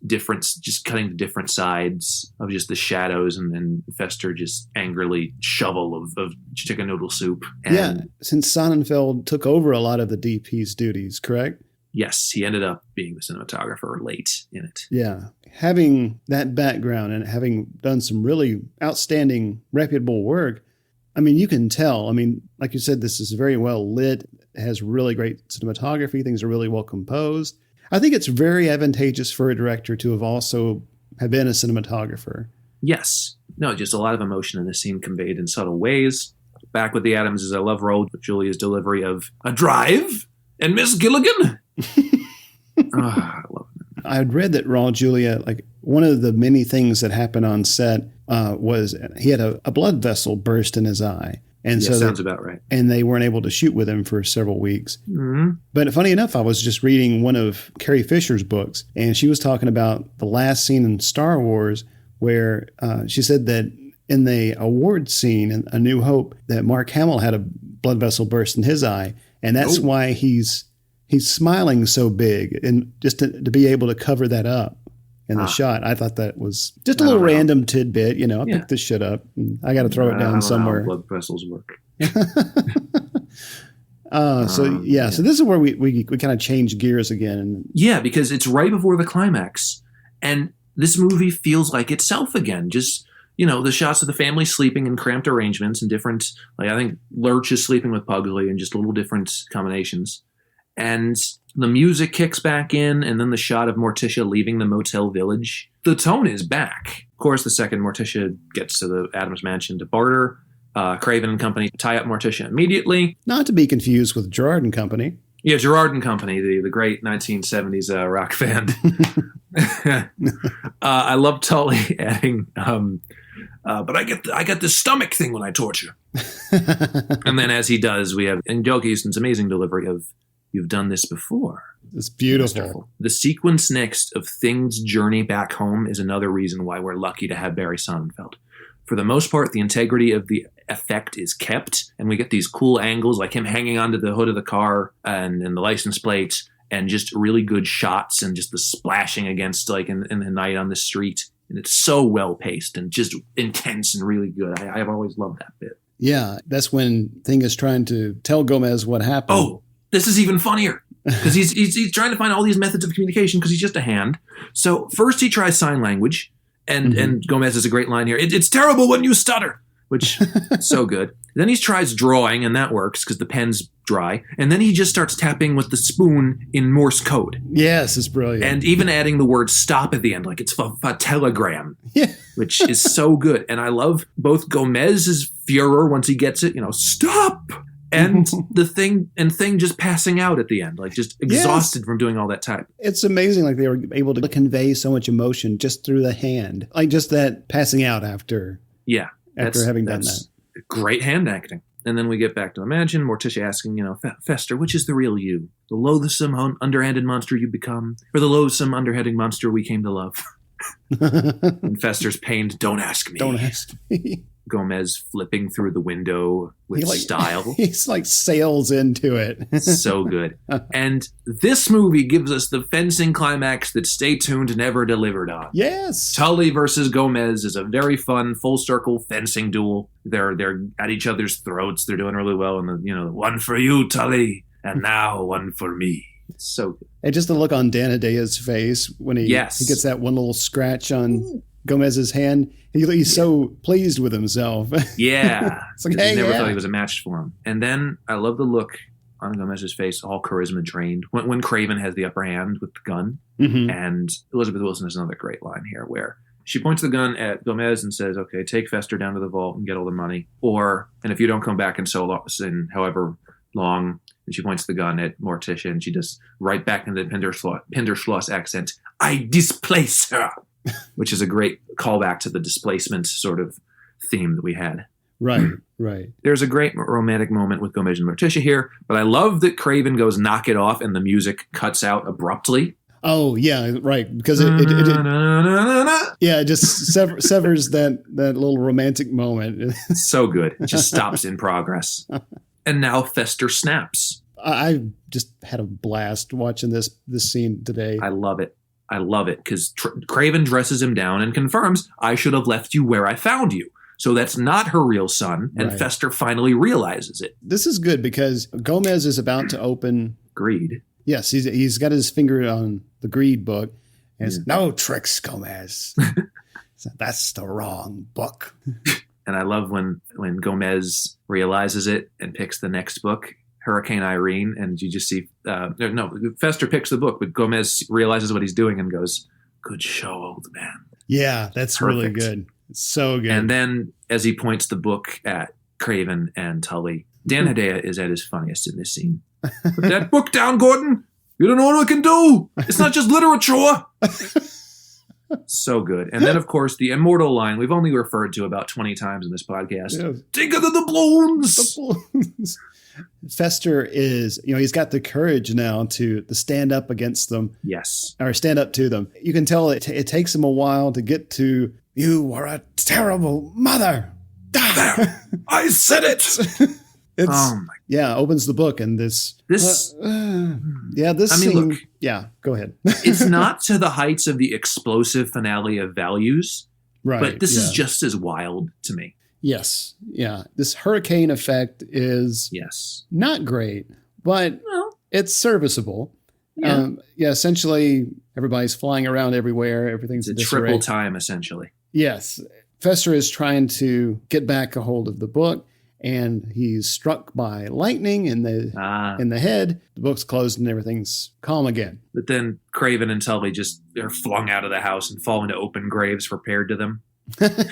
cutting to different sides of just the shadows, and then Fester just angrily shovel of chicken noodle soup. And since Sonnenfeld took over a lot of the DP's duties, correct? Yes, he ended up being the cinematographer late in it. Yeah. Having that background and having done some really outstanding, reputable work, I mean, you can tell. I mean, like you said, this is very well lit, it has really great cinematography, things are really well composed. I think it's very advantageous for a director to have been a cinematographer. Yes. No, just a lot of emotion in this scene conveyed in subtle ways. Back with the Addams, I love rolled with Julia's delivery of a drive and Miss Gilligan. I love it. I had read that Raul Julia, like one of the many things that happen on set was he had a blood vessel burst in his eye. And yeah, so sounds about right. And they weren't able to shoot with him for several weeks. Mm-hmm. But funny enough, I was just reading one of Carrie Fisher's books, and she was talking about the last scene in Star Wars where she said that in the award scene in A New Hope that Mark Hamill had a blood vessel burst in his eye, and that's why he's smiling so big, and just to be able to cover that up in the shot. I thought that was just a little random tidbit. I picked this shit up. I got to throw it down somewhere. How blood vessels work. So this is where we kind of change gears again. Yeah, because it's right before the climax, and this movie feels like itself again. Just the shots of the family sleeping in cramped arrangements and different. Like I think Lurch is sleeping with Pugsley and just little different combinations, and the music kicks back in, and then the shot of Morticia leaving the motel village. The tone is back. Of course, the second Morticia gets to the Addams mansion to barter, Craven and company tie up Morticia immediately. Not to be confused with Gerard and Company. Yeah, Gerard and Company, the great 1970s rock band. I love Tully adding, but I get this stomach thing when I torture. And then as he does, we have Angelica Houston's amazing delivery of, "You've done this before." It's beautiful. Masterful. The sequence next of Thing's journey back home is another reason why we're lucky to have Barry Sonnenfeld. For the most part, the integrity of the effect is kept, and we get these cool angles like him hanging onto the hood of the car and the license plates, and just really good shots and just the splashing against like in the night on the street. And it's so well paced and just intense and really good. I've always loved that bit. Yeah, that's when Thing is trying to tell Gomez what happened. Oh, this is even funnier because he's trying to find all these methods of communication because he's just a hand. So first he tries sign language, and Gomez has a great line here. It's terrible when you stutter, which is so good. Then he tries drawing, and that works because the pen's dry. And then he just starts tapping with the spoon in Morse code. Yes, it's brilliant. And even adding the word stop at the end, like it's a telegram, which is so good. And I love both Gomez's furor once he gets it, stop, and the Thing just passing out at the end, like just exhausted from doing all that time. It's amazing, like they were able to convey so much emotion just through the hand, like just that passing out after having done that. Great hand acting. And then we get back to Imagine, Morticia asking, Fester, which is the real you? The loathsome, underhanded monster you become, or the loathsome, underhanded monster we came to love? And Fester's pained, don't ask me. Don't ask me. Gomez flipping through the window with style. He's like sails into it. So good. And this movie gives us the fencing climax that Stay Tuned never delivered on. Yes. Tully versus Gomez is a very fun full circle fencing duel. They're at each other's throats. They're doing really well. And one for you, Tully, and now one for me. It's so good. And just the look on Dan Hedaya's face when he gets that one little scratch on Gomez's hand. He's so pleased with himself. Yeah. It's like, he never thought he was a match for him. And then I love the look on Gomez's face, all charisma drained, when Craven has the upper hand with the gun. Mm-hmm. And Elizabeth Wilson has another great line here where she points the gun at Gomez and says, okay, take Fester down to the vault and get all the money. And if you don't come back in however long, and she points the gun at Morticia, and she just right back in the Pinderschloss accent, I displace her. Which is a great callback to the displacement sort of theme that we had. Right. There's a great romantic moment with Gomez and Morticia here, but I love that Craven goes knock it off and the music cuts out abruptly. Oh, yeah, right. Because it just severs that little romantic moment. So good. It just stops in progress. And now Fester snaps. I just had a blast watching this scene today. I love it because Craven dresses him down and confirms, I should have left you where I found you. So that's not her real son, and right. Fester finally realizes it. This is good because Gomez is about to open... Greed. Yes, he's got his finger on the Greed book. And it's, no tricks, Gomez. That's the wrong book. And I love when Gomez realizes it and picks the next book, Hurricane Irene, and you just see Fester picks the book, but Gomez realizes what he's doing and goes, good show, old man. Yeah, that's perfect. Really good. It's so good. And then as he points the book at Craven and Tully, Dan Hedaya is at his funniest in this scene. Put that book down, Gordon. You don't know what it can do. It's not just literature. So good. And then, of course, the immortal line we've only referred to about 20 times in this podcast. Yes. Think of the doubloons! Doubloons. Fester is, he's got the courage now to stand up against them. Yes. Or stand up to them. You can tell it takes him a while to get to, you are a terrible mother. There, I said it. Opens the book and this I mean, scene. Look, yeah, go ahead. It's not to the heights of the explosive finale of Values, right? But this is just as wild to me. Yes, yeah. This hurricane effect is not great, but it's serviceable. Yeah. Essentially, everybody's flying around everywhere. Everything's a triple time, essentially. Yes. Fester is trying to get back a hold of the book, and he's struck by lightning in the head. The book's closed, and everything's calm again. But then Craven and Tully they're flung out of the house and fall into open graves prepared to them.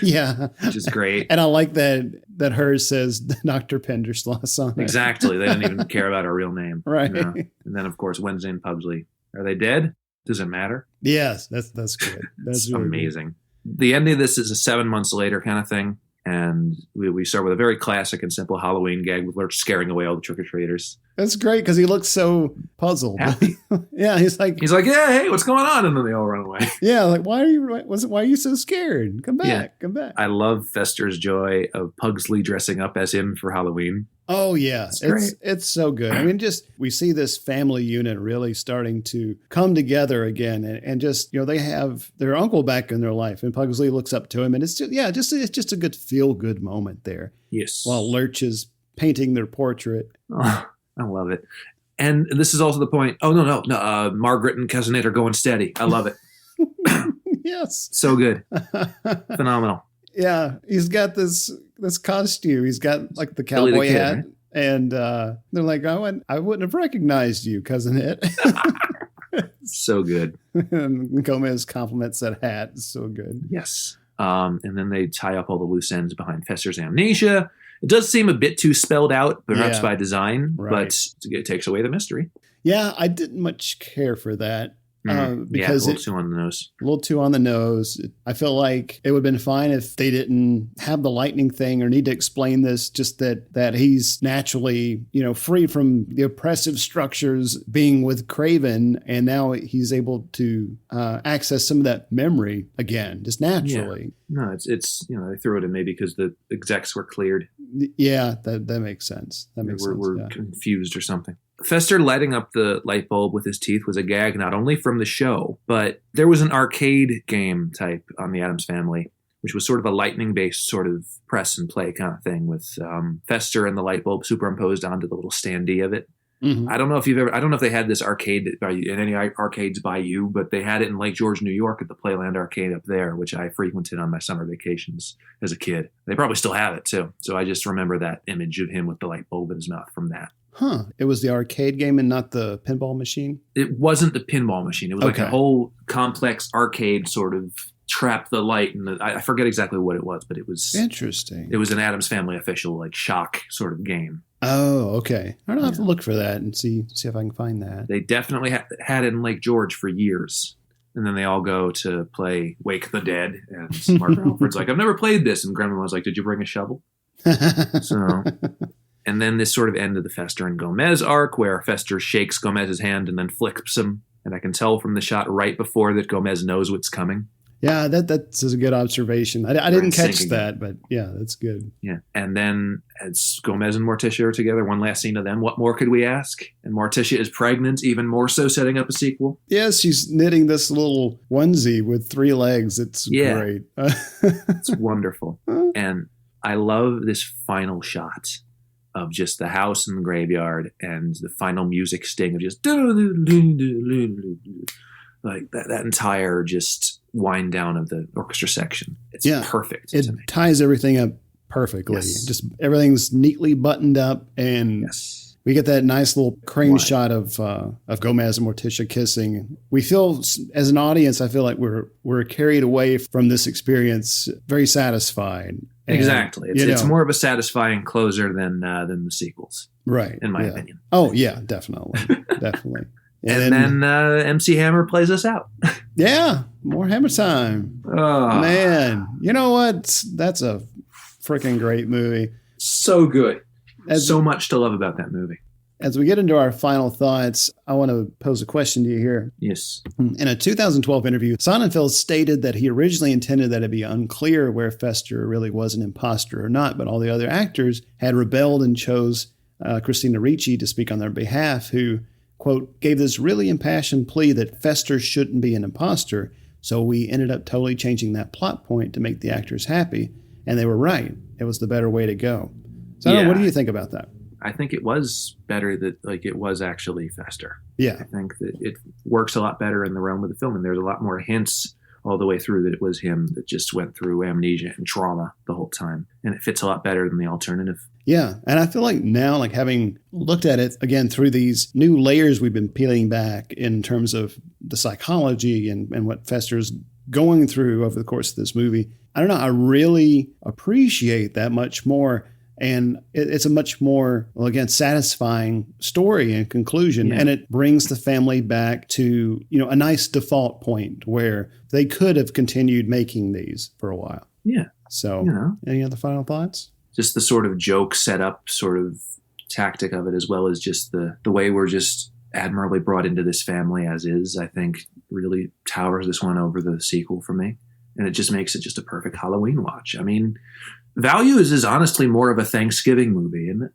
Yeah. Which is great. And I like that hers says Dr. Penderschloss on it. Exactly. They didn't even care about her real name. Right. And then, of course, Wednesday and Pugsley. Are they dead? Does it matter? Yes, that's good. That's really amazing. Good. The ending of this is a 7 months later kind of thing. And we start with a very classic and simple Halloween gag with Lurch scaring away all the trick-or-treaters. That's great because he looks so puzzled. Happy. Yeah, he's like, yeah, hey, what's going on? And then they all run away. Yeah, like why are you so scared? Come back, come back. I love Fester's joy of Pugsley dressing up as him for Halloween. Oh yeah, it's so good. I mean, just we see this family unit really starting to come together again, and just they have their uncle back in their life, and Pugsley looks up to him, and it's just a good feel good moment there. Yes, while Lurch is painting their portrait. Oh, I love it, and this is also the point. Oh no, Margaret and Cousin Ed are going steady. I love it. Yes, so good, phenomenal. Yeah, he's got this costume. He's got like the cowboy hat, right? And they're like, I wouldn't have recognized you, Cousin Ed. So good. And Gomez compliments that hat. It's so good. Yes. And then they tie up all the loose ends behind Fester's amnesia. It does seem a bit too spelled out, perhaps by design, but it takes away the mystery. Yeah, I didn't much care for that. Because a little too on the nose. A little too on the nose. I feel like it would have been fine if they didn't have the lightning thing or need to explain this, just that he's naturally, free from the oppressive structures being with Craven, and now he's able to access some of that memory again, just naturally. Yeah. No, it's they threw it in maybe because the execs were cleared. Yeah, that makes sense. We're confused or something. Fester lighting up the light bulb with his teeth was a gag not only from the show, but there was an arcade game type on the Addams Family, which was sort of a lightning-based sort of press and play kind of thing with Fester and the light bulb superimposed onto the little standee of it. Mm-hmm. I don't know if they had this arcade in any arcades by you, but they had it in Lake George, New York at the Playland Arcade up there, which I frequented on my summer vacations as a kid. They probably still have it too. So I just remember that image of him with the light bulb in his mouth from that. Huh. It was the arcade game and not the pinball machine? It wasn't the pinball machine. It was like a whole complex arcade sort of trap the light. And I forget exactly what it was, but it was interesting. It was an Addams Family official like shock sort of game. Oh, okay. I'll have to look for that and see if I can find that. They definitely had it in Lake George for years. And then they all go to play Wake the Dead. And Mark Alfred's like, I've never played this. And Grandma was like, did you bring a shovel? So... And then this sort of end of the Fester and Gomez arc where Fester shakes Gomez's hand and then flips him. And I can tell from the shot right before that Gomez knows what's coming. Yeah, that's a good observation. I didn't catch that, but yeah, that's good. Yeah. And then as Gomez and Morticia are together, one last scene of them. What more could we ask? And Morticia is pregnant, even more so setting up a sequel. Yes, she's knitting this little onesie with 3 legs. It's great. It's wonderful. And I love this final shot of just the house in the graveyard and the final music sting of just like that entire just wind down of the orchestra section. It's perfect. It ties everything up perfectly. Yes. Just everything's neatly buttoned up, and we get that nice little crane shot of Gomez and Morticia kissing. We feel, as an audience, I feel like we're carried away from this experience, very satisfied. And, exactly. It's more of a satisfying closer than the sequels. Right. In my opinion. Oh, yeah, definitely. Definitely. And then MC Hammer plays us out. Yeah, more Hammer time. Oh. Man, you know what? That's a freaking great movie. So good. So much to love about that movie. As we get into our final thoughts, I want to pose a question to you here. Yes. In a 2012 interview, Sonnenfeld stated that he originally intended that it be unclear where Fester really was an imposter or not, but all the other actors had rebelled and chose Christina Ricci to speak on their behalf, who, quote, gave this really impassioned plea that Fester shouldn't be an imposter. So we ended up totally changing that plot point to make the actors happy. And they were right. It was the better way to go. So I don't know, what do you think about that? I think it was better that it was actually Fester. Yeah. I think that it works a lot better in the realm of the film, and there's a lot more hints all the way through that it was him that just went through amnesia and trauma the whole time. And it fits a lot better than the alternative. Yeah. And I feel like now, like having looked at it again through these new layers we've been peeling back in terms of the psychology and what Fester's going through over the course of this movie, I don't know, I really appreciate that much more. And it's a much more, well, again, satisfying story and conclusion. Yeah. And it brings the family back to, a nice default point where they could have continued making these for a while. Yeah. So, any other final thoughts? Just the sort of joke setup sort of tactic of it, as well as just the way we're just admirably brought into this family as is, I think really towers this one over the sequel for me. And it just makes it just a perfect Halloween watch. I mean, Values is honestly more of a Thanksgiving movie, isn't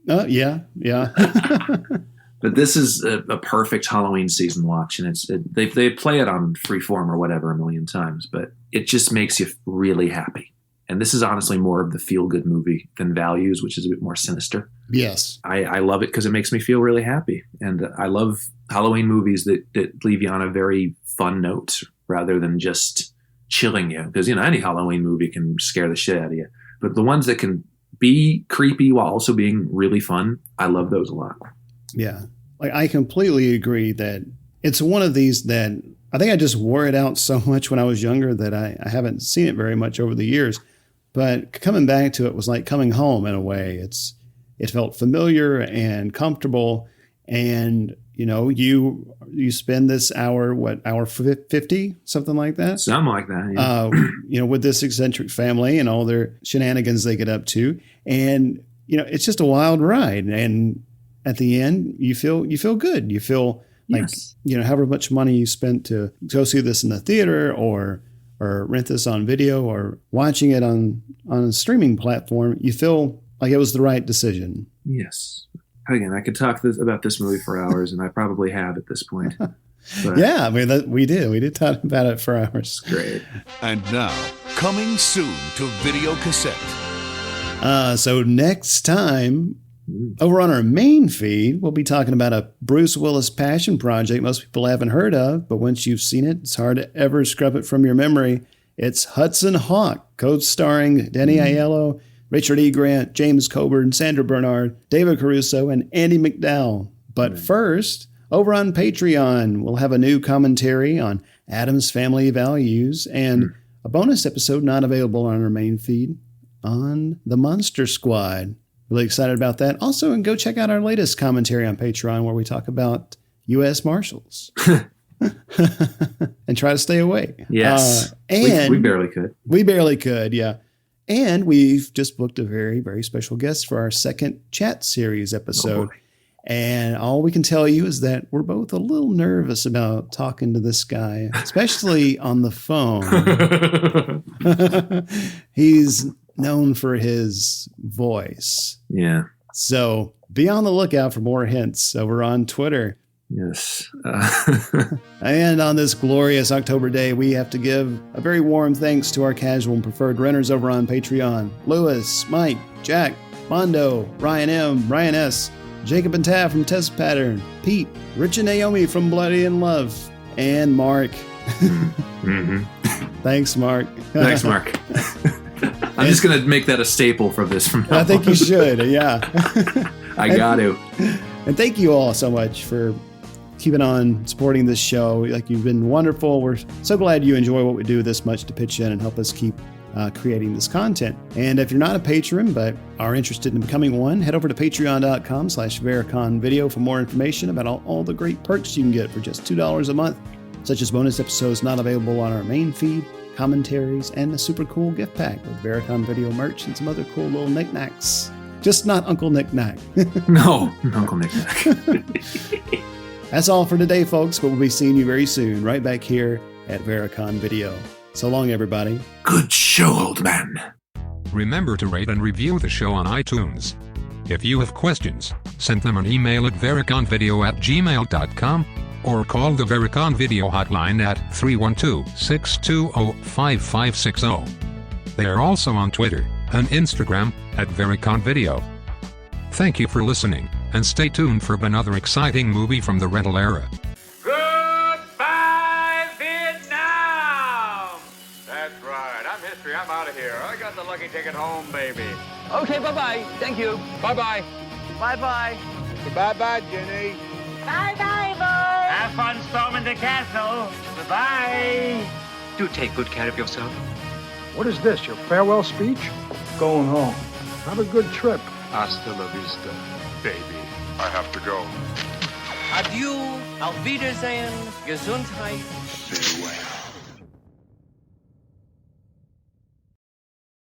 it? Yeah. But this is a perfect Halloween season watch, and they play it on Freeform or whatever a million times, but it just makes you really happy. And this is honestly more of the feel-good movie than Values, which is a bit more sinister. Yes. I love it because it makes me feel really happy. And I love Halloween movies that leave you on a very fun note rather than just chilling you. Because, any Halloween movie can scare the shit out of you. But the ones that can be creepy while also being really fun, I love those a lot. Yeah. Like, I completely agree that it's one of these that I think I just wore it out so much when I was younger that I haven't seen it very much over the years. But coming back to it was like coming home in a way. It felt familiar and comfortable. And, you spend this hour 50, something like that? Something like that, yeah. With this eccentric family and all their shenanigans they get up to. And, it's just a wild ride. And at the end, you feel good. You feel like, however much money you spent to go see this in the theater or rent this on video or watching it on a streaming platform, you feel like it was the right decision. Yes. Again, I could talk about this movie for hours, and I probably have at this point. But yeah, I mean, we did talk about it for hours. Great. And now, coming soon to video cassette. So next time, over on our main feed, we'll be talking about a Bruce Willis passion project most people haven't heard of, but once you've seen it, it's hard to ever scrub it from your memory. It's Hudson Hawk, co-starring Denny Aiello, Richard E. Grant, James Coburn, Sandra Bernard, David Caruso, and Andy McDowell. But first, over on Patreon, we'll have a new commentary on Addams Family Values and a bonus episode not available on our main feed on The Monster Squad. Really excited about that. Also, and go check out our latest commentary on Patreon where we talk about U.S. Marshals. And try to stay awake. Yes. And we barely could. We barely could, yeah. And we've just booked a very, very special guest for our second chat series episode. Oh, and all we can tell you is that we're both a little nervous about talking to this guy, especially on the phone. He's known for his voice. Yeah. So be on the lookout for more hints over on Twitter. Yes. And on this glorious October day, we have to give a very warm thanks to our casual and preferred renters over on Patreon. Lewis, Mike, Jack, Mondo, Ryan M, Ryan S, Jacob and Tav from Test Pattern, Pete, Rich and Naomi from Bloody in Love, and Mark. Mm-hmm. Thanks, Mark. Thanks, Mark. I'm just going to make that a staple from this from now I think you should, yeah. I got to. And thank you all so much for keeping on supporting this show. Like, you've been wonderful. We're so glad you enjoy what we do this much to pitch in and help us keep creating this content. And if you're not a patron but are interested in becoming one, head over to patreon.com/VericonVideo for more information about all the great perks you can get for just $2 a month. such as bonus episodes not available on our main feed, commentaries, and a super cool gift pack with Vericon Video merch and some other cool little knickknacks. Just not Uncle Knick-Knack. No, Uncle Knick-Knack. That's all for today, folks, but we'll be seeing you very soon, right back here at Vericon Video. So long, everybody. Good show, old man. Remember to rate and review the show on iTunes. If you have questions, send them an email at vericonvideo@gmail.com or call the Vericon Video hotline at 312-620-5560. They are also on Twitter and Instagram at Vericon Video. Thank you for listening, and stay tuned for another exciting movie from the rental era. Goodbye, Vietnam! That's right. I'm history. I'm out of here. I got the lucky ticket home, baby. Okay, bye-bye. Thank you. Bye-bye. Bye-bye. Bye-bye, Jenny. Bye-bye, Bo. Have fun storming the castle. Goodbye. Do take good care of yourself. What is this, your farewell speech? Going home. Have a good trip. Hasta la vista, baby. I have to go. Adieu, auf Wiedersehen, Gesundheit. Farewell.